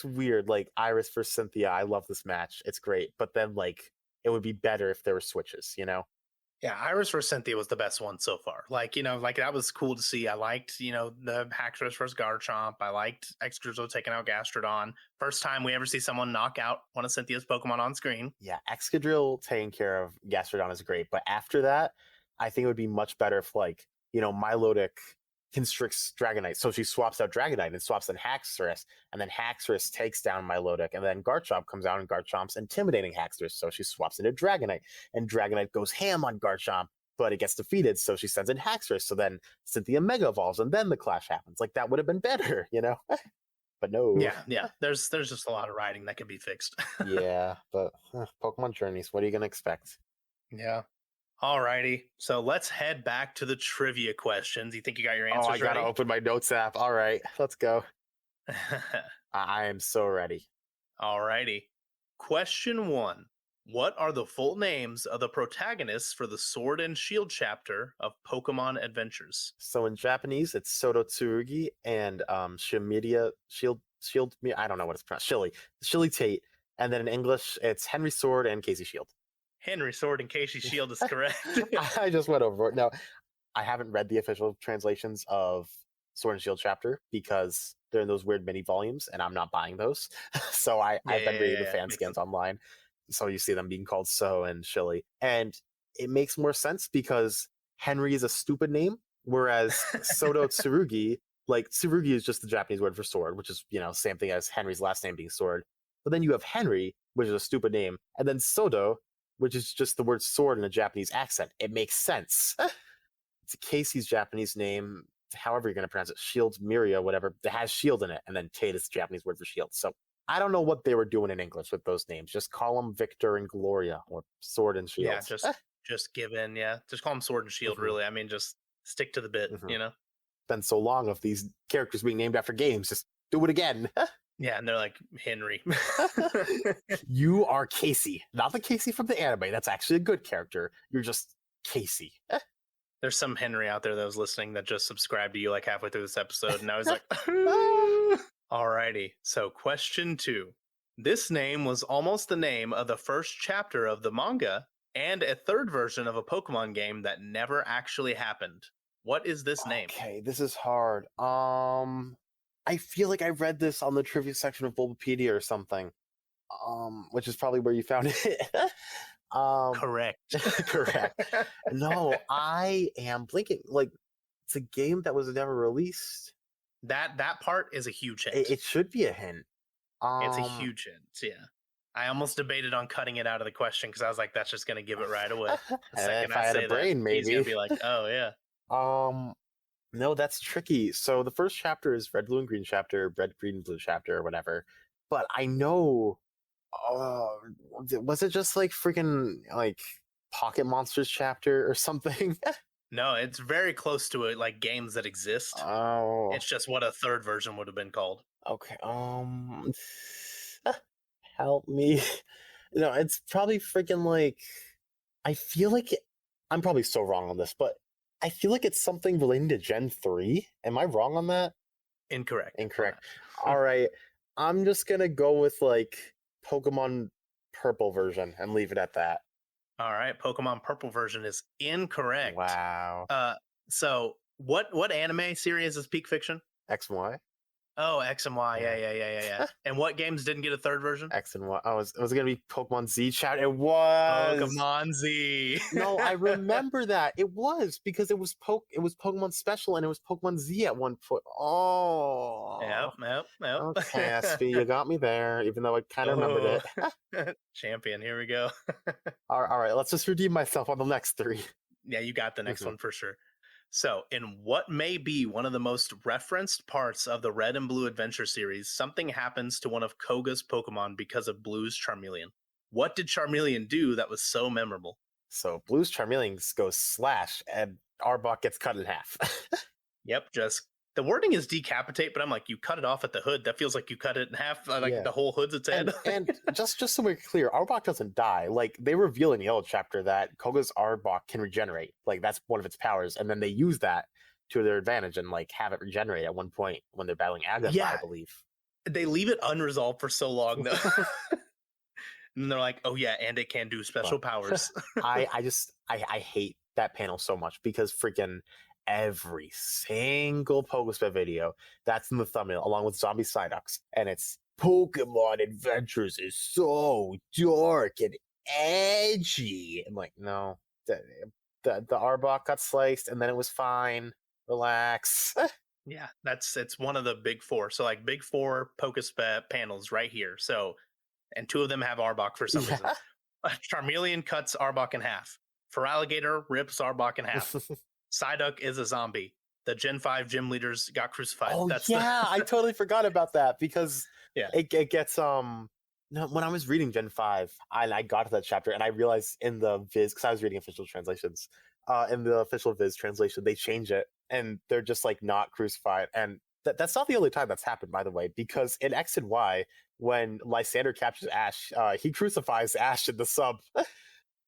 weird. Like Iris versus Cynthia, I love this match. It's great, but then like it would be better if there were switches. Yeah, Iris versus Cynthia was the best one so far. Like, like that was cool to see. I liked, the Haxorus versus Garchomp. I liked Excurzo taking out Gastrodon. First time we ever see someone knock out one of Cynthia's Pokemon on screen. Yeah, Excadrill taking care of Gastrodon is great, but after that, I think it would be much better if like, Milotic constricts Dragonite. So she swaps out Dragonite and swaps in Haxorus, and then Haxorus takes down Milotic, and then Garchomp comes out and Garchomp's intimidating Haxorus, so she swaps into Dragonite, and Dragonite goes ham on Garchomp, but it gets defeated, so she sends in Haxorus, so then Cynthia Mega Evolves, and then the clash happens. Like, that would have been better. But no. Yeah. There's just a lot of writing that could be fixed. Yeah, but Pokemon Journeys, what are you going to expect? Yeah. Alrighty. So let's head back to the trivia questions. You think you got your Oh, answers I got to ready? open my notes app. All right, let's go. I am so ready. Alrighty. Question 1. What are the full names of the protagonists for the Sword and Shield chapter of Pokemon Adventures? So in Japanese, it's Soto Tsurugi and Shimidia Shield. I don't know what it's pronounced. Shilly Tate. And then in English, it's Henry Sword and Casey Shield. Henry Sword and Casey Shield is correct. I just went over it. No, I haven't read the official translations of Sword and Shield chapter because they're in those weird mini volumes, and I'm not buying those. So I've been reading the fan Makes scans sense. online. So you see them being called So and Shilly. And it makes more sense because Henry is a stupid name, whereas Soto Tsurugi, like Tsurugi is just the Japanese word for sword, which is, same thing as Henry's last name being sword. But then you have Henry, which is a stupid name, and then Soto, which is just the word sword in a Japanese accent. It makes sense. It's Casey's Japanese name, however you're going to pronounce it, Shields Miria, whatever, that has shield in it, and then Tate is the Japanese word for shield. So I don't know what they were doing in English with those names. Just call them Victor and Gloria, or Sword and Yeah, Shields. just give in. Yeah, just call them Sword and Shield. Mhm, Really, I mean, just stick to the bit. mhm. Been so long of these characters being named after games. Just do it again. Yeah, and they're like Henry. You are Casey, not the Casey from the anime. That's actually a good character. You're just Casey. There's some Henry out there that was listening that just subscribed to you like halfway through this episode, and I was like, alrighty. So, question 2. This name was almost the name of the first chapter of the manga and a third version of a Pokemon game that never actually happened. What is this name? Okay, this is hard. I feel like I read this on the trivia section of Bulbapedia or something. Which is probably where you found it. Correct. Correct. No, I am blinking. Like, it's a game that was never released. That part is a huge hint. It should be a hint. It's a huge hint. Yeah. I almost debated on cutting it out of the question because I was like, that's just going to give it right away. The second If I had a brain, he's maybe. going to be like, oh, yeah. No, that's tricky. So the first chapter is red, blue, and green chapter, red, green, blue chapter, or whatever. But I know, was it just like freaking like Pocket Monsters chapter or something? No, it's very close to it, like games that exist. Oh, It's just what a third version would have been called. okay. Help me. No, it's probably freaking like. I feel like I'm probably so wrong on this, but I feel like it's something relating to Gen 3. Am I wrong on that? Incorrect. Incorrect. All right. I'm just going to go with like Pokemon Purple version and leave it at that. All right. Pokemon Purple version is incorrect. Wow. So what anime series is Peak Fiction? X and Y? Oh, X and Y. Yeah. And what games didn't get a third version? X and Y. Oh, was it going to be Pokemon Z chat? It was. Pokemon Z. No, I remember that. It was because it was Pokemon Special and it was Pokemon Z at one point. Oh. Yep. Okay, SP, you got me there, even though I kind of remembered it. Champion, here we go. All right, let's just redeem myself on the next 3. Yeah, you got the next one for sure. So, in what may be one of the most referenced parts of the Red and Blue Adventure series, something happens to one of Koga's Pokemon because of Blue's Charmeleon. What did Charmeleon do that was so memorable? So, Blue's Charmeleon goes slash, and Arbok gets cut in half. Yep, just the wording is decapitate, but I'm like, you cut it off at the hood. That feels like you cut it in half, like the whole hood's its head. And just so we're clear, Arbok doesn't die. Like, they reveal in the Yellow chapter that Koga's Arbok can regenerate. Like, that's one of its powers, and then they use that to their advantage and, like, have it regenerate at one point when they're battling Agatha, I believe. They leave it unresolved for so long, though. And they're like, oh, yeah, and it can do special powers. I hate that panel so much because freaking every single Pokespe video that's in the thumbnail, along with Zombie Psyducks, and it's Pokemon Adventures is so dark and edgy. I'm like, no, the Arbok got sliced, and then it was fine. Relax. Yeah, it's one of the big 4. So like big 4 Pokespe panels right here. So, and 2 of them have Arbok for some reason. Charmeleon cuts Arbok in half. Feraligatr rips Arbok in half. Psyduck is a zombie. The Gen 5 gym leaders got crucified. Oh, I totally forgot about that because it gets no, when I was reading Gen 5, I got to that chapter and I realized in the Viz, because I was reading official translations, in the official Viz translation, they change it and they're just like not crucified. And that's not the only time that's happened, by the way, because in X and Y, when Lysander captures Ash, he crucifies Ash in the sub.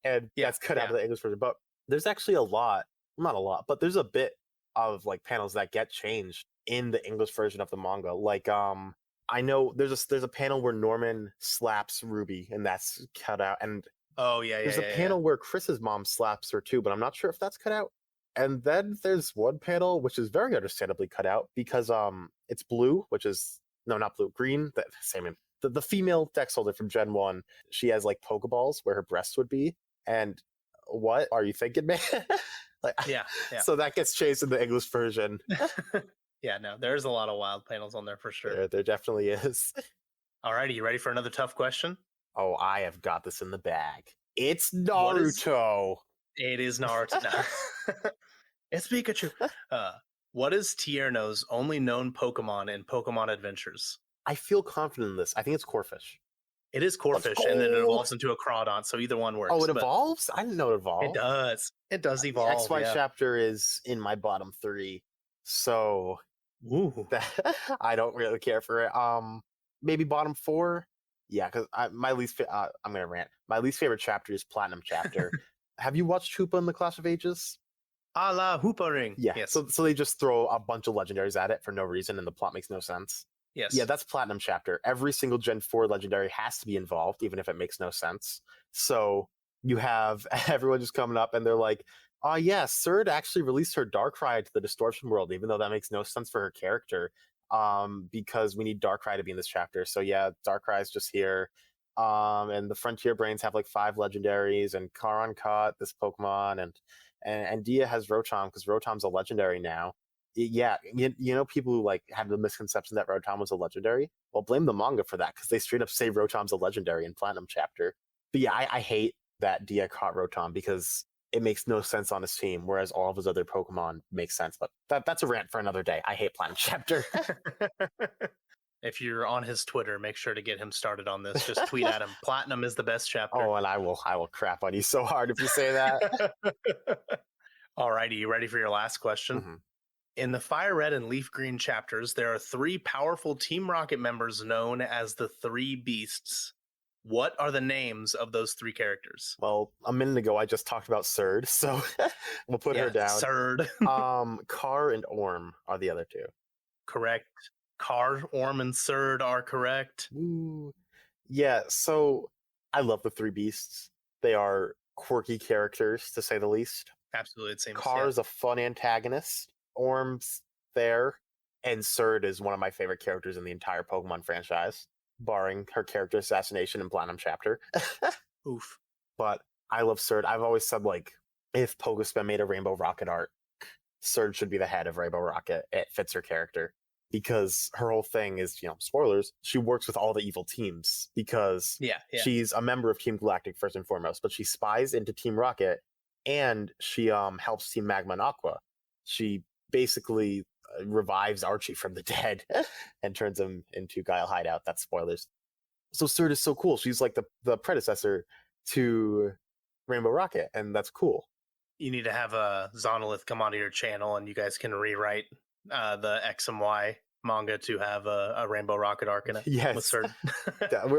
And that's cut out of the English version. But there's actually not a lot, but there's a bit of like panels that get changed in the English version of the manga. Like, I know there's a panel where Norman slaps Ruby, and that's cut out. And there's a panel where Chris's mom slaps her too, but I'm not sure if that's cut out. And then there's one panel which is very understandably cut out because it's Blue, which is no, not Blue, Green. That same the female dex holder from Gen 1. She has like Pokeballs where her breasts would be. And what are you thinking, man? Like, Yeah. so that gets changed in the English version. Yeah, no, there's a lot of wild panels on there for sure. There definitely is. Alrighty, you ready for another tough question? Oh, I have got this in the bag. It's What is- Naruto. It is Naruto. No. It's Pikachu. What is Tierno's only known Pokemon in Pokemon Adventures? I feel confident in this. I think it's Corphish. It is Corphish, and then it evolves into a Crawdon, so either one works. Oh, it evolves? I didn't know it evolved. It does. It does evolve. The XY chapter is in my bottom 3, so I don't really care for it. Maybe bottom 4. Yeah, because I'm gonna rant. My least favorite chapter is Platinum Chapter. Have you watched Hoopa in the Clash of Ages? A la Hoopa Ring. Yeah. Yes. So they just throw a bunch of legendaries at it for no reason, and the plot makes no sense. Yes. Yeah, that's Platinum Chapter. Every single Gen 4 legendary has to be involved, even if it makes no sense. So you have everyone just coming up and they're like, oh yeah, Surd actually released her Darkrai to the Distortion World, even though that makes no sense for her character. Because we need Darkrai to be in this chapter. So yeah, Darkrai is just here. And the Frontier Brains have like 5 legendaries, and Charon caught this Pokemon, and Dia has Rotom because Rotom's a legendary now. Yeah, you know, people who like have the misconception that Rotom was a legendary. Well, blame the manga for that because they straight up say Rotom's a legendary in Platinum Chapter. But yeah, I hate that Dia caught Rotom because it makes no sense on his team, whereas all of his other Pokemon make sense. But that's a rant for another day. I hate Platinum Chapter. If you're on his Twitter, make sure to get him started on this. Just tweet at him. Platinum is the best chapter. Oh, and I will crap on you so hard if you say that. Alrighty, you ready for your last question? Mm-hmm. In the Fire Red and Leaf Green chapters, there are 3 powerful Team Rocket members known as the 3 Beasts. What are the names of those 3 characters? Well, a minute ago I just talked about Surd, so we'll put her down. Surd. Car and Orm are the other 2. Correct. Car, Orm, and Surd are correct. Ooh. Yeah, so I love the 3 Beasts. They are quirky characters, to say the least. Absolutely, it seems. Car's a fun antagonist. Orm's there, and Surd is one of my favorite characters in the entire Pokemon franchise, barring her character assassination in Platinum Chapter. Oof. But I love Surd. I've always said, like, if Pokespe made a Rainbow Rocket arc, Surd should be the head of Rainbow Rocket. It fits her character. Because her whole thing is, you know, spoilers, she works with all the evil teams because she's a member of Team Galactic first and foremost, but she spies into Team Rocket and she helps Team Magma and Aqua. She basically revives Archie from the dead and turns him into Guile Hideout. That's spoilers. So Surd is so cool. She's like the predecessor to Rainbow Rocket, and that's cool. You need to have a Zonolith come onto your channel and you guys can rewrite the X and Y manga to have a Rainbow Rocket arc in it. Yes. With Surd.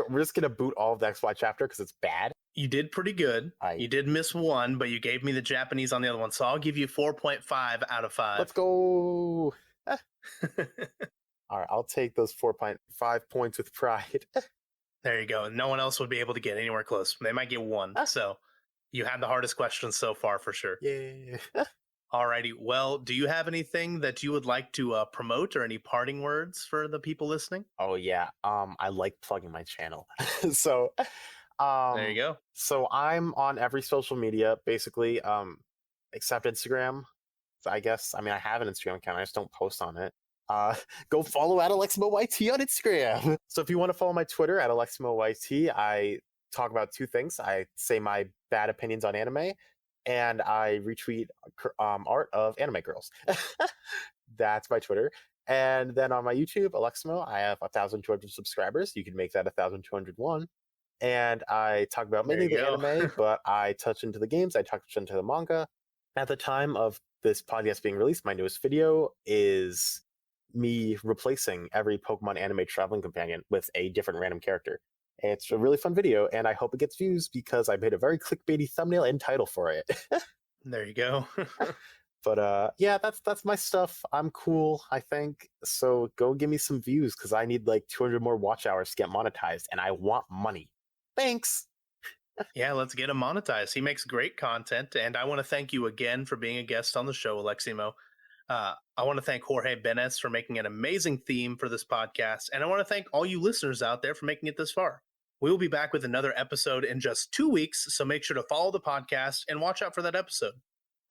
We're just going to boot all of the XY chapter because it's bad. You did pretty good. You did miss one, but you gave me the Japanese on the other one. So I'll give you 4.5 out of 5. Let's go. All right, I'll take those 4.5 points with pride. There you go. No one else would be able to get anywhere close. They might get 1. So you had the hardest question so far for sure. Yeah. Alrighty. Well, do you have anything that you would like to promote or any parting words for the people listening? Oh yeah. I like plugging my channel. So there you go. So I'm on every social media, basically, except Instagram. I guess. I mean, I have an Instagram account. I just don't post on it. Go follow at Aleximo YT on Instagram. So if you want to follow my Twitter at Aleximo YT, I talk about 2 things. I say my bad opinions on anime, and I retweet art of anime girls. That's my Twitter. And then on my YouTube, Aleximo, I have 1,200 subscribers. You can make that 1,201. And I talk about mainly the anime, but I touch into the games. I touch into the manga. At the time of this podcast being released, my newest video is me replacing every Pokemon anime traveling companion with a different random character. It's a really fun video, and I hope it gets views because I made a very clickbaity thumbnail and title for it. There you go. But yeah, that's my stuff. I'm cool, I think. So go give me some views because I need like 200 more watch hours to get monetized, and I want money. Thanks. Yeah, let's get him monetized. He makes great content, and I want to thank you again for being a guest on the show, Aleximo. I want to thank Jorge Benes for making an amazing theme for this podcast, and I want to thank all you listeners out there for making it this far. We will be back with another episode in just 2 weeks, so make sure to follow the podcast and watch out for that episode.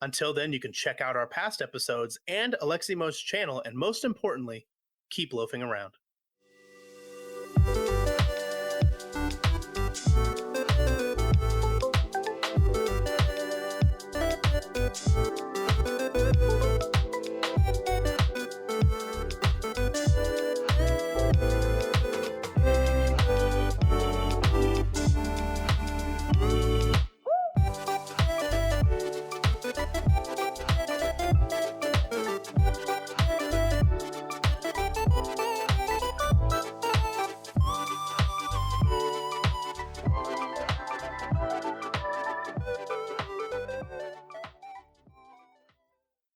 Until then, you can check out our past episodes and Aleximo's channel, and most importantly, keep loafing around.